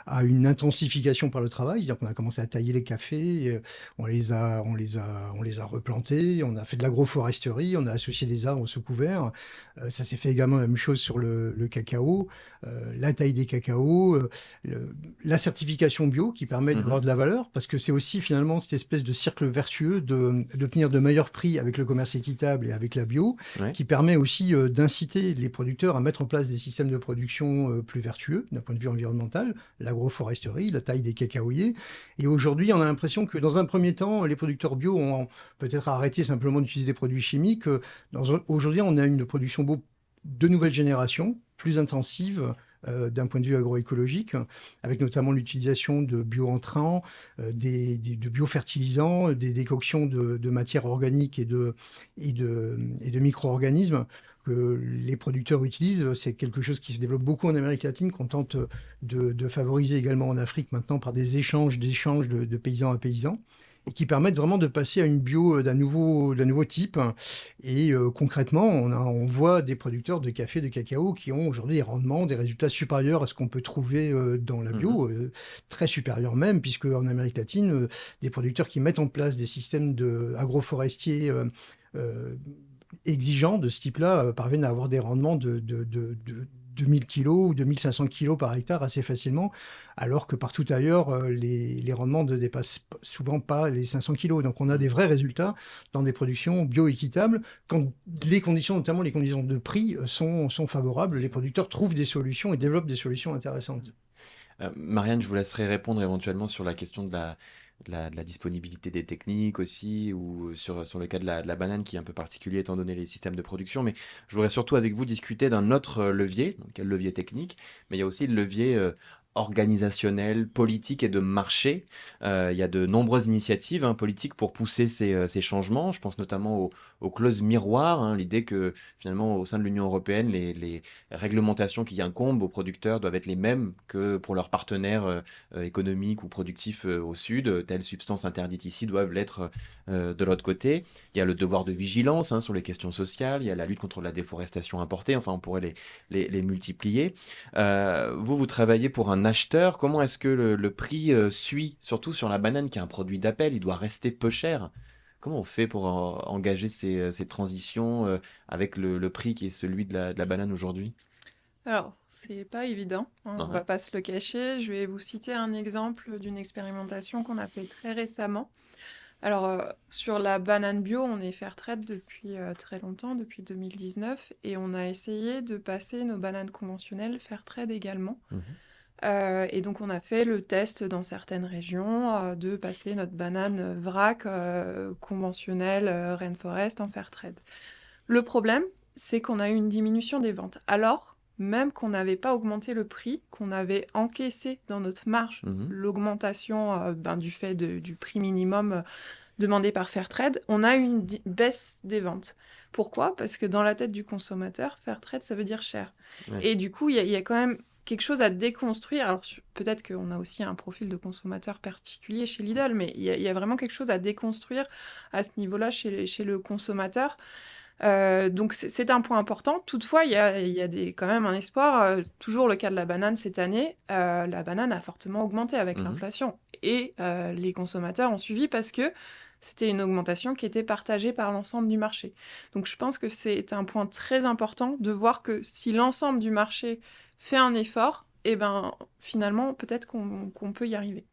à une intensification par le travail. C'est-à-dire qu'on a commencé à tailler les cafés, on les a replantés, on a fait de l'agroforesterie, on a associé des arbres sous couvert. Ça s'est fait également la même chose sur le cacao, la taille des cacaos, la certification bio qui permet d'avoir de la valeur, parce que c'est aussi finalement cette espèce de cercle vertueux d'obtenir de meilleurs prix avec le commerce équitable et avec la bio, Ouais. qui permet aussi d'inciter les producteurs à mettre en place des systèmes de production plus vertueux d'un point de vue environnemental, l'agroforesterie, la taille des cacaoyers. Et aujourd'hui, on a l'impression que dans un premier temps, les producteurs bio ont peut-être arrêté simplement d'utiliser des produits chimiques. Aujourd'hui, on a une production de nouvelle génération, plus intensive d'un point de vue agroécologique, avec notamment l'utilisation de bioentrants, de biofertilisants, des décoctions de matières organiques et de micro-organismes que les producteurs utilisent. C'est quelque chose qui se développe beaucoup en Amérique latine, qu'on tente de favoriser également en Afrique maintenant par des échanges de paysans à paysans, et qui permettent vraiment de passer à une bio d'un nouveau type. Et concrètement, on voit des producteurs de café, de cacao qui ont aujourd'hui des rendements, des résultats supérieurs à ce qu'on peut trouver dans la bio, très supérieurs même, puisque en Amérique latine, des producteurs qui mettent en place des systèmes agroforestiers exigeants de ce type-là parviennent à avoir des rendements de 2000 kilos ou 2500 kilos par hectare assez facilement, alors que partout ailleurs, les rendements ne dépassent souvent pas les 500 kilos. Donc on a des vrais résultats dans des productions bio-équitables. Quand les conditions, notamment les conditions de prix, sont favorables, les producteurs trouvent des solutions et développent des solutions intéressantes. Marianne, je vous laisserai répondre éventuellement sur la question de la disponibilité des techniques aussi, ou sur le cas de la banane qui est un peu particulier étant donné les systèmes de production. Mais je voudrais surtout avec vous discuter d'un autre levier, donc le levier technique, mais il y a aussi le levier organisationnel, politique et de marché. Il y a de nombreuses initiatives politiques pour pousser ces changements. Je pense notamment aux clauses miroirs, hein, l'idée que finalement au sein de l'Union européenne, les réglementations qui incombent aux producteurs doivent être les mêmes que pour leurs partenaires économiques ou productifs au sud. Telles substances interdites ici doivent l'être de l'autre côté. Il y a le devoir de vigilance sur les questions sociales, il y a la lutte contre la déforestation importée, enfin on pourrait les multiplier. Vous travaillez pour un acheteur. Comment est-ce que le prix suit, surtout sur la banane qui est un produit d'appel, il doit rester peu cher? Comment on fait pour engager ces transitions avec le prix qui est celui de la banane aujourd'hui? Alors, c'est pas évident, hein, on Ouais. va pas se le cacher. Je vais vous citer un exemple d'une expérimentation qu'on a fait très récemment. Alors, sur la banane bio, on est Fairtrade depuis, très longtemps, depuis 2019 et on a essayé de passer nos bananes conventionnelles Fairtrade également. Mmh. Et donc on a fait le test dans certaines régions, de passer notre banane, vrac, conventionnelle, Rainforest en Fairtrade. Le problème, c'est qu'on a eu une diminution des ventes. Alors, même qu'on n'avait pas augmenté le prix, qu'on avait encaissé dans notre marge Mmh. l'augmentation, du fait du prix minimum, demandé par Fairtrade, on a eu une baisse des ventes. Pourquoi? Parce que dans la tête du consommateur, Fairtrade, ça veut dire cher. Ouais. Et du coup, il y a quand même quelque chose à déconstruire. Alors, peut-être qu'on a aussi un profil de consommateur particulier chez Lidl, mais il y a vraiment quelque chose à déconstruire à ce niveau-là chez le consommateur. Donc c'est un point important. Toutefois, il y a quand même un espoir. Toujours le cas de la banane cette année. La banane a fortement augmenté avec Mmh. l'inflation. Et les consommateurs ont suivi parce que c'était une augmentation qui était partagée par l'ensemble du marché. Donc je pense que c'est un point très important de voir que si l'ensemble du marché fait un effort, eh ben, finalement, peut-être qu'on peut y arriver.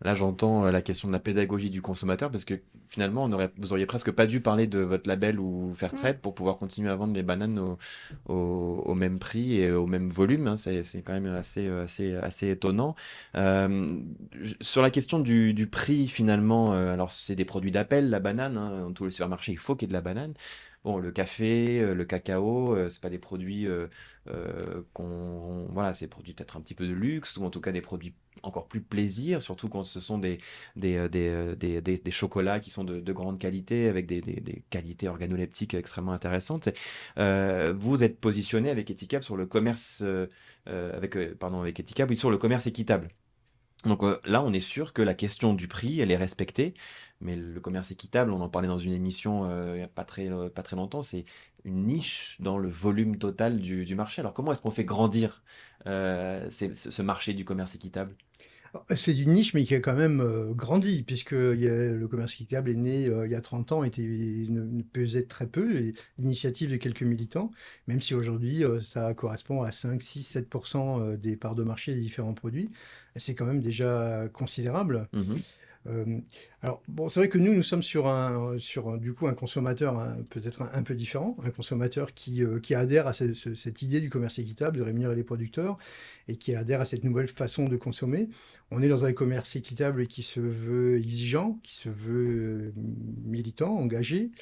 Là, j'entends la question de la pédagogie du consommateur parce que finalement, vous auriez presque pas dû parler de votre label ou Mm. Fairtrade pour pouvoir continuer à vendre les bananes au même prix et au même volume, hein. C'est quand même assez étonnant. Sur la question du prix, finalement, alors c'est des produits d'appel, la banane, hein, dans tous les supermarchés, il faut qu'il y ait de la banane. Bon, le café, le cacao, c'est pas des produits voilà, c'est des produits peut-être un petit peu de luxe ou en tout cas des produits encore plus plaisir, surtout quand ce sont des chocolats qui sont de grande qualité, avec des qualités organoleptiques extrêmement intéressantes. Vous êtes positionné avec Etikab sur le commerce, avec Etikab, oui, sur le commerce équitable. Donc là, on est sûr que la question du prix, elle est respectée, mais le commerce équitable, on en parlait dans une émission il n'y a pas très longtemps, c'est une niche dans le volume total du marché. Alors comment est-ce qu'on fait grandir ce marché du commerce équitable? C'est une niche, mais qui a quand même grandi, puisque le commerce équitable est né il y a 30 ans, ne pesait très peu, et l'initiative de quelques militants, même si aujourd'hui ça correspond à 5, 6, 7% des parts de marché des différents produits, c'est quand même déjà considérable. Mhm. Euh, alors, bon, c'est vrai que nous sommes du coup, un consommateur peut-être un peu différent, un consommateur qui adhère à cette idée du commerce équitable, de rémunérer les producteurs, et qui adhère à cette nouvelle façon de consommer. On est dans un commerce équitable qui se veut exigeant, qui se veut militant, engagé,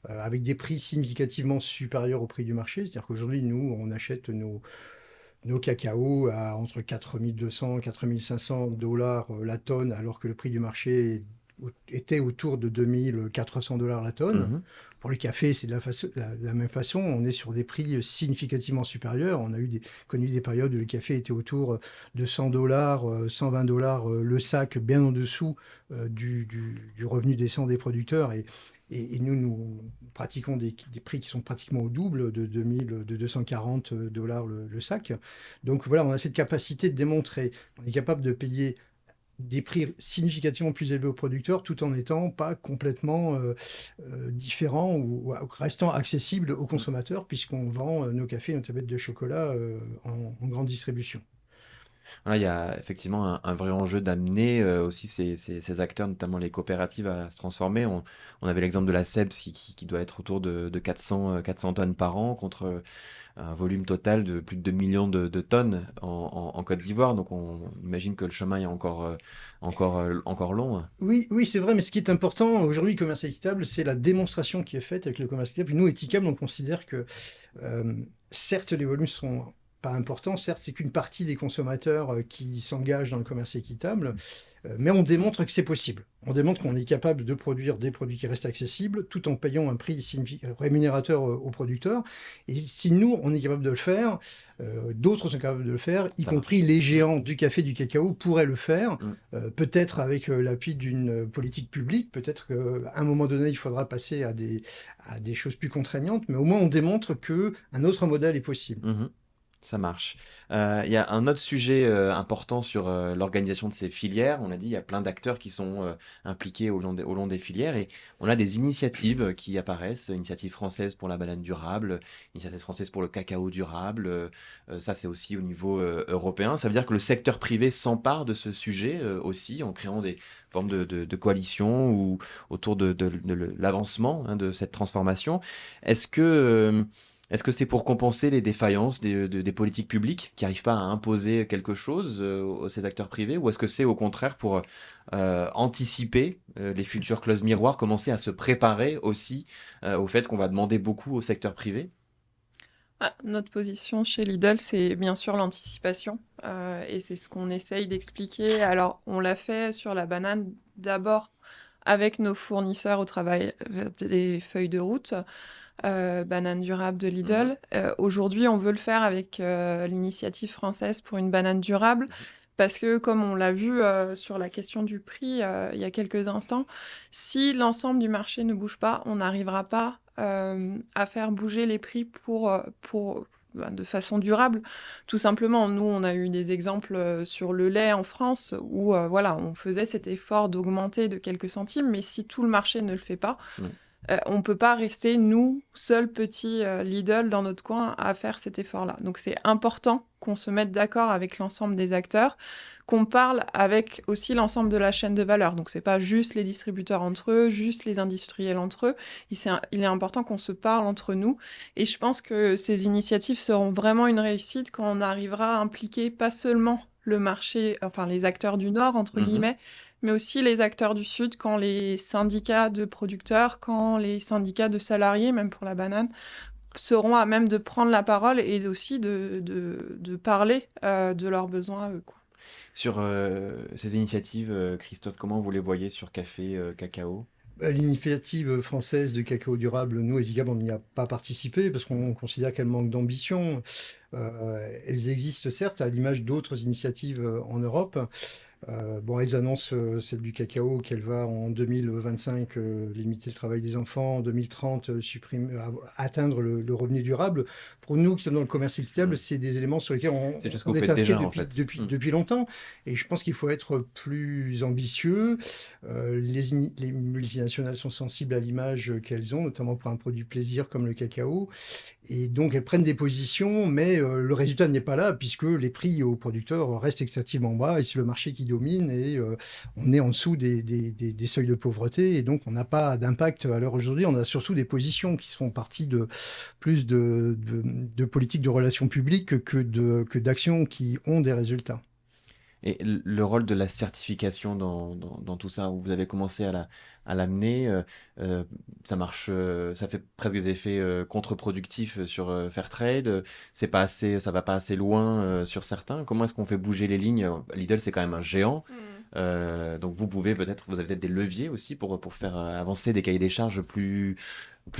avec des prix significativement supérieurs au prix du marché. C'est-à-dire qu'aujourd'hui, nous, on achète nos cacao à entre 4200 et 4500 dollars la tonne, alors que le prix du marché était autour de 2400 dollars la tonne. Mhm. Pour le café, c'est de la même façon. On est sur des prix significativement supérieurs. On a connu des périodes où le café était autour de 100 dollars, 120 dollars le sac, bien en dessous du revenu décent des producteurs. Et nous pratiquons des prix qui sont pratiquement au double, de 240 dollars le sac. Donc voilà, on a cette capacité de démontrer, on est capable de payer des prix significativement plus élevés aux producteurs tout en n'étant pas complètement différent ou restant accessible aux consommateurs, puisqu'on vend nos cafés et nos tablettes de chocolat en grande distribution. Voilà, il y a effectivement un vrai enjeu d'amener aussi ces acteurs, notamment les coopératives, à se transformer. On avait l'exemple de la CEBS qui doit être autour de 400 tonnes par an contre un volume total de plus de 2 millions de tonnes en Côte d'Ivoire. Donc on imagine que le chemin est encore long, hein. Oui, oui, c'est vrai, mais ce qui est important aujourd'hui, le commerce équitable, c'est la démonstration qui est faite avec le commerce équitable. Nous, Etikable, on considère que euh, certes, les volumes sont pas importants, certes, c'est qu'une partie des consommateurs qui s'engagent dans le commerce équitable, mais on démontre que c'est possible. On démontre qu'on est capable de produire des produits qui restent accessibles tout en payant un prix rémunérateur aux producteurs. Et si nous, on est capable de le faire, d'autres sont capables de le faire, y Ça compris marche. les géants du café, du cacao pourraient le faire. Mm. Peut-être avec l'appui d'une politique publique, peut-être qu'à un moment donné, il faudra passer à des choses plus contraignantes, mais au moins on démontre qu'un autre modèle est possible. Mhm. Ça marche. Il y a un autre sujet important sur l'organisation de ces filières. On a dit il y a plein d'acteurs qui sont impliqués au long des filières et on a des initiatives qui apparaissent. Initiative française pour la banane durable, initiative française pour le cacao durable. Ça, c'est aussi au niveau européen. Ça veut dire que le secteur privé s'empare de ce sujet aussi en créant des formes de coalitions ou autour de l'avancement hein, de cette transformation. Est-ce que est-ce que c'est pour compenser les défaillances des politiques publiques qui n'arrivent pas à imposer quelque chose à ces acteurs privés ou est-ce que c'est au contraire pour anticiper les futures clauses miroirs, commencer à se préparer aussi au fait qu'on va demander beaucoup au secteur privé? Ah, notre position chez Lidl, c'est bien sûr l'anticipation, et c'est ce qu'on essaye d'expliquer. Alors, on l'a fait sur la banane d'abord avec nos fournisseurs au travail des feuilles de route, banane durable de Mhm. Lidl. Aujourd'hui, on veut le faire avec l'initiative française pour une banane durable, parce que comme on l'a vu sur la question du prix il y a quelques instants, si l'ensemble du marché ne bouge pas, on n'arrivera pas à faire bouger les prix de façon durable. Tout simplement, nous, on a eu des exemples sur le lait en France où voilà, on faisait cet effort d'augmenter de quelques centimes, mais si tout le marché ne le fait pas, Ouais. on peut pas rester, nous, seuls petits Lidl dans notre coin, à faire cet effort-là. Donc c'est important qu'on se mette d'accord avec l'ensemble des acteurs, qu'on parle avec aussi l'ensemble de la chaîne de valeur. Donc c'est pas juste les distributeurs entre eux, juste les industriels entre eux. Il est important qu'on se parle entre nous. Et je pense que ces initiatives seront vraiment une réussite quand on arrivera à impliquer pas seulement le marché, enfin les acteurs du Nord, entre Mhm. guillemets, mais aussi les acteurs du Sud, quand les syndicats de producteurs, quand les syndicats de salariés, même pour la banane, seront à même de prendre la parole et aussi de parler de leurs besoins à eux, quoi. Sur ces initiatives, Christophe, comment vous les voyez sur café, cacao? L'initiative française de cacao durable, nous, évidemment, on n'y a pas participé parce qu'on considère qu'elle manque d'ambition. Elles existent certes à l'image d'autres initiatives en Europe. Bon, elles annoncent, celle du cacao, qu'elle va en 2025 limiter le travail des enfants, en 2030 atteindre le revenu durable. Pour nous qui sommes dans le commerce équitable, Mm. c'est des éléments sur lesquels C'est déjà ce que on vous est faites inscrit déjà en fait. depuis longtemps. Et je pense qu'il faut être plus ambitieux. Les multinationales sont sensibles à l'image qu'elles ont, notamment pour un produit plaisir comme le cacao. Et donc, elles prennent des positions, mais le résultat n'est pas là, puisque les prix aux producteurs restent extrêmement bas, et c'est le marché qui domine, et on est en dessous des seuils de pauvreté, et donc on n'a pas d'impact à l'heure aujourd'hui. On a surtout des positions qui font partie de plus de politiques de relations publiques que d'actions qui ont des résultats. Et le rôle de la certification dans tout ça, où vous avez commencé à l'amener, ça marche, ça fait presque des effets contre-productifs sur Fairtrade. C'est pas assez, ça va pas assez loin sur certains. Comment est-ce qu'on fait bouger les lignes? Lidl, c'est quand même un géant. Donc vous avez peut-être des leviers aussi pour faire avancer des cahiers des charges plus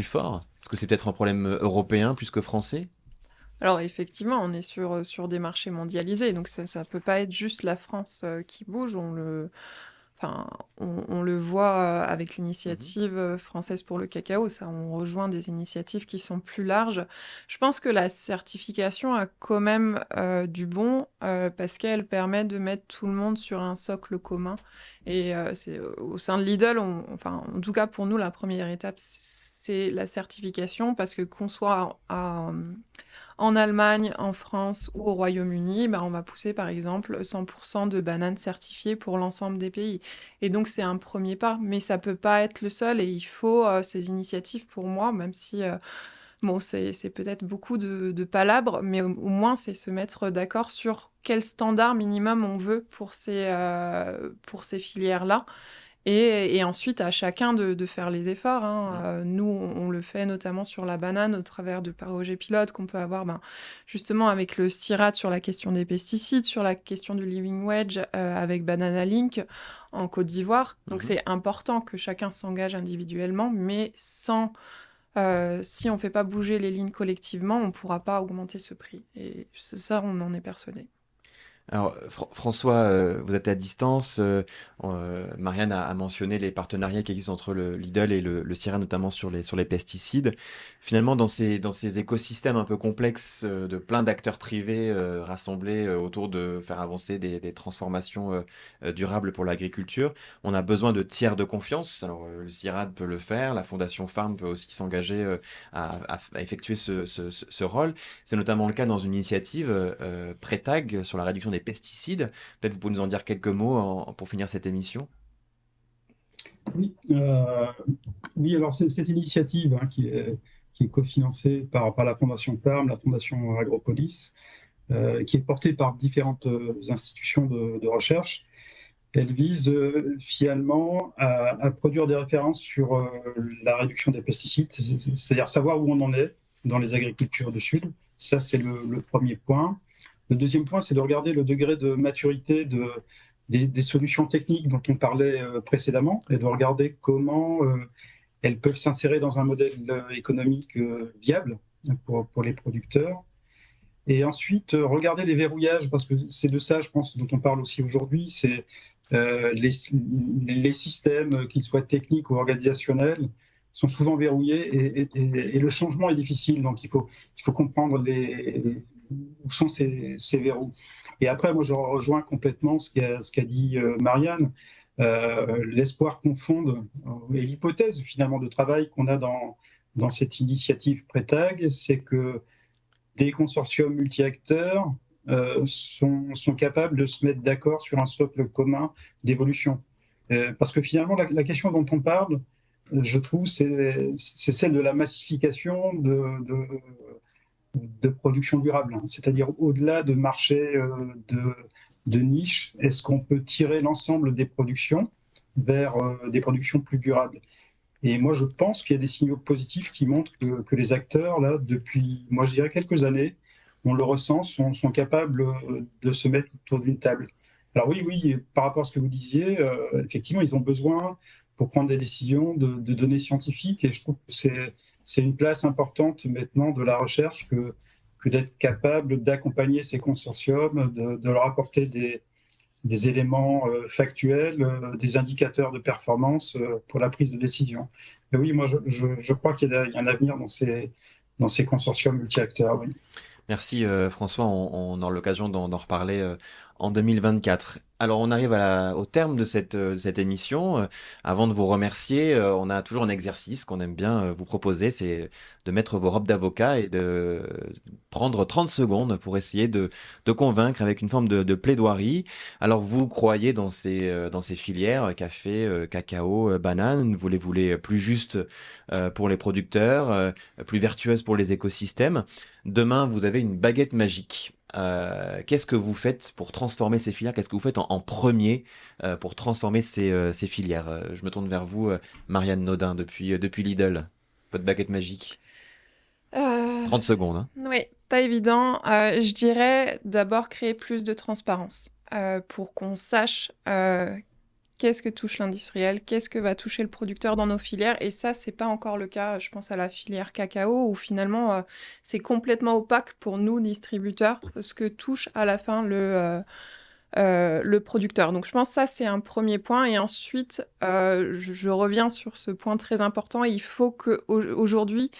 forts. Est-ce que c'est peut-être un problème européen plus que français? Alors effectivement, on est sur des marchés mondialisés, donc ça peut pas être juste la France qui bouge. Enfin, on le voit avec Mhm. l'initiative française pour le cacao, ça, on rejoint des initiatives qui sont plus larges. Je pense que la certification a quand même du bon parce qu'elle permet de mettre tout le monde sur un socle commun. Et c'est au sein de Lidl, enfin, en tout cas pour nous, la première étape, c'est la certification parce que qu'on soit en Allemagne, en France ou au Royaume-Uni, bah, on va pousser par exemple 100% de bananes certifiées pour l'ensemble des pays. Et donc c'est un premier pas, mais ça peut pas être le seul et il faut ces initiatives pour moi, même si bon, c'est peut-être beaucoup de palabres, mais au moins c'est se mettre d'accord sur quel standard minimum on veut pour ces filières-là. Et ensuite, à chacun de faire les efforts, hein. Nous, on le fait notamment sur la banane au travers de projets pilotes qu'on peut avoir justement avec le CIRAD sur la question des pesticides, sur la question du Living Wedge avec Banana Link en Côte d'Ivoire. Donc Mhm. c'est important que chacun s'engage individuellement, mais si on ne fait pas bouger les lignes collectivement, on ne pourra pas augmenter ce prix. Et ça, on en est persuadé. Alors, François, vous êtes à distance. Marianne a mentionné les partenariats qui existent entre le Lidl et le CIRA, notamment sur les pesticides. Finalement, dans ces écosystèmes un peu complexes de plein d'acteurs privés rassemblés autour de faire avancer des transformations durables pour l'agriculture, on a besoin de tiers de confiance. Alors, le CIRAD peut le faire, la Fondation Farm peut aussi s'engager à effectuer ce rôle. C'est notamment le cas dans une initiative Prétag sur la réduction des pesticides. Peut-être vous pouvez nous en dire quelques mots pour finir cette émission. Oui, oui, alors c'est cette initiative qui est cofinancée par la Fondation Farm, la Fondation Agropolis, qui est portée par différentes institutions de recherche. Elle vise finalement à produire des références sur la réduction des pesticides, c'est-à-dire savoir où on en est dans les agricultures du Sud. Ça, c'est le premier point. Le deuxième point, c'est de regarder le degré de maturité des solutions techniques dont on parlait précédemment et de regarder comment elles peuvent s'insérer dans un modèle économique viable pour les producteurs. Et ensuite, regarder les verrouillages, parce que c'est de ça, je pense, dont on parle aussi aujourd'hui, c'est les systèmes, qu'ils soient techniques ou organisationnels, sont souvent verrouillés et le changement est difficile. Donc, il faut comprendre où sont ces verrous. Et après, moi, je rejoins complètement ce qu'a dit Marianne. L'espoir qu'on fonde et l'hypothèse finalement de travail qu'on a dans cette initiative Prétag, c'est que des consortiums multi-acteurs sont capables de se mettre d'accord sur un socle commun d'évolution. Parce que finalement, la question dont on parle, je trouve, c'est celle de la massification de production durable. C'est-à-dire, au-delà de marchés de niche, est-ce qu'on peut tirer l'ensemble des productions vers des productions plus durables? Et moi, je pense qu'il y a des signaux positifs qui montrent que les acteurs, là, depuis, moi, je dirais quelques années, on le ressent, sont capables de se mettre autour d'une table. Alors oui, par rapport à ce que vous disiez, effectivement, ils ont besoin, pour prendre des décisions, de données scientifiques. Et je trouve que c'est une place importante maintenant de la recherche que d'être capable d'accompagner ces consortiums, de leur apporter des éléments factuels, des indicateurs de performance pour la prise de décision. Mais oui, moi, je crois qu'il y a un avenir dans ces consortiums multi-acteurs. Oui. Merci François, on aura l'occasion d'en reparler en 2024. Alors on arrive au terme de cette émission. Avant de vous remercier, on a toujours un exercice qu'on aime bien vous proposer, c'est de mettre vos robes d'avocat et de prendre 30 secondes pour essayer de convaincre avec une forme de plaidoirie. Alors vous croyez dans ces filières, café, cacao, banane, vous les voulez plus justes pour les producteurs, plus vertueuses pour les écosystèmes. Demain, vous avez une baguette magique. Qu'est-ce que vous faites pour transformer ces filières? Qu'est-ce que vous faites en premier pour transformer ces filières? Je me tourne vers vous, Marianne Naudin, depuis Lidl. Votre baguette magique. 30 secondes. Hein. Oui, pas évident. Je dirais d'abord créer plus de transparence pour qu'on sache qu'est-ce que touche l'industriel, qu'est-ce que va toucher le producteur dans nos filières. Et ça, c'est pas encore le cas. Je pense à la filière cacao où finalement, c'est complètement opaque pour nous, distributeurs, ce que touche à la fin le producteur. Donc je pense que ça, c'est un premier point. Et ensuite, je reviens sur ce point très important. Il faut qu'aujourd'hui,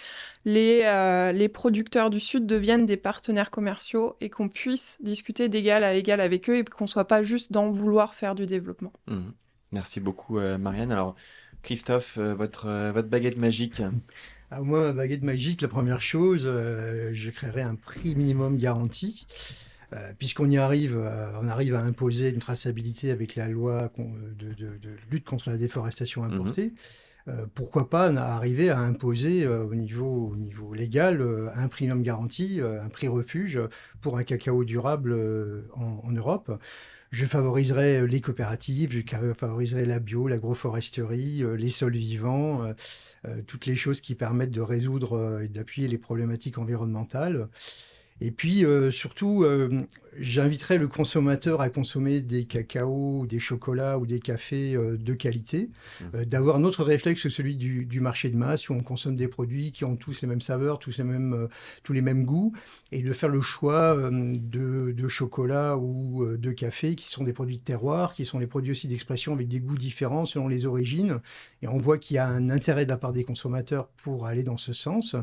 les producteurs du Sud deviennent des partenaires commerciaux et qu'on puisse discuter d'égal à égal avec eux et qu'on ne soit pas juste dans vouloir faire du développement. Mmh. Merci beaucoup, Marianne. Alors, Christophe, votre baguette magique. Alors moi, ma baguette magique, la première chose, je créerai un prix minimum garanti. Puisqu'on arrive à imposer une traçabilité avec la loi de lutte contre la déforestation importée, pourquoi pas arriver à imposer au niveau légal un prix minimum garanti, un prix refuge pour un cacao durable en Europe. Je favoriserai les coopératives, je favoriserai la bio, l'agroforesterie, les sols vivants, toutes les choses qui permettent de résoudre et d'appuyer les problématiques environnementales. Et puis surtout, j'inviterais le consommateur à consommer des cacao, des chocolats ou des cafés de qualité, d'avoir un autre réflexe que celui du marché de masse où on consomme des produits qui ont tous les mêmes saveurs, tous les mêmes goûts, et de faire le choix de chocolat ou de café qui sont des produits de terroir, qui sont des produits aussi d'expression avec des goûts différents selon les origines. Et on voit qu'il y a un intérêt de la part des consommateurs pour aller dans ce sens.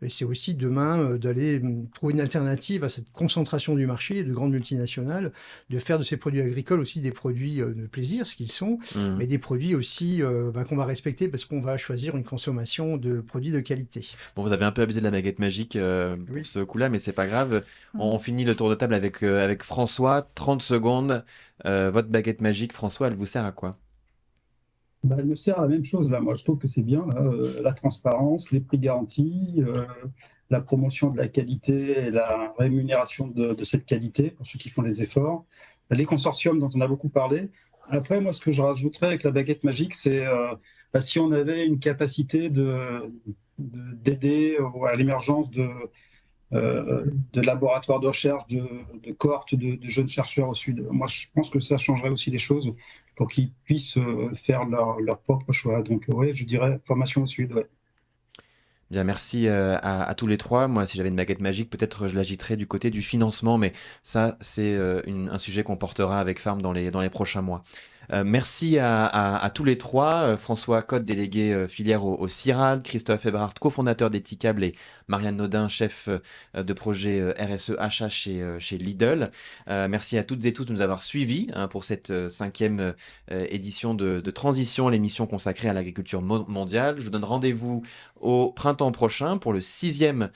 Et c'est aussi demain d'aller trouver une alternative à cette concentration du marché de grandes multinationales, de faire de ces produits agricoles aussi des produits de plaisir, ce qu'ils sont, Mhm. mais des produits aussi qu'on va respecter parce qu'on va choisir une consommation de produits de qualité. Bon, vous avez un peu abusé de la baguette magique pour Oui. ce coup-là, mais c'est pas grave. On Mm. finit le tour de table avec François. 30 secondes. Votre baguette magique, François, elle vous sert à quoi? Bah, elle me sert à la même chose là. Moi, je trouve que c'est bien là, la transparence, les prix garantis, la promotion de la qualité et la rémunération de cette qualité pour ceux qui font les efforts. Les consortiums dont on a beaucoup parlé. Après, moi, ce que je rajouterais avec la baguette magique, c'est si on avait une capacité d'aider à l'émergence de laboratoires de recherche, de cohortes de jeunes chercheurs au Sud. Moi, je pense que ça changerait aussi les choses pour qu'ils puissent faire leur propre choix. Donc, oui, je dirais formation au Sud. Ouais. Bien, merci à tous les trois. Moi, si j'avais une baguette magique, peut-être je l'agiterais du côté du financement, mais ça, c'est un sujet qu'on portera avec Farm dans les prochains mois. Merci à tous les trois. François Cotte, délégué filière au CIRAD, Christophe Eberhardt, cofondateur d'Ethicable, et Marianne Naudin, chef de projet RSE achat chez Lidl. Merci à toutes et tous de nous avoir suivis hein, pour cette cinquième édition de Transition, l'émission consacrée à l'agriculture mondiale. Je vous donne rendez-vous au printemps prochain pour le 6e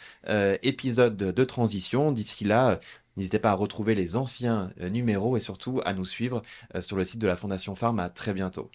épisode de Transition. D'ici là, n'hésitez pas à retrouver les anciens numéros et surtout à nous suivre sur le site de la Fondation Farm. À très bientôt.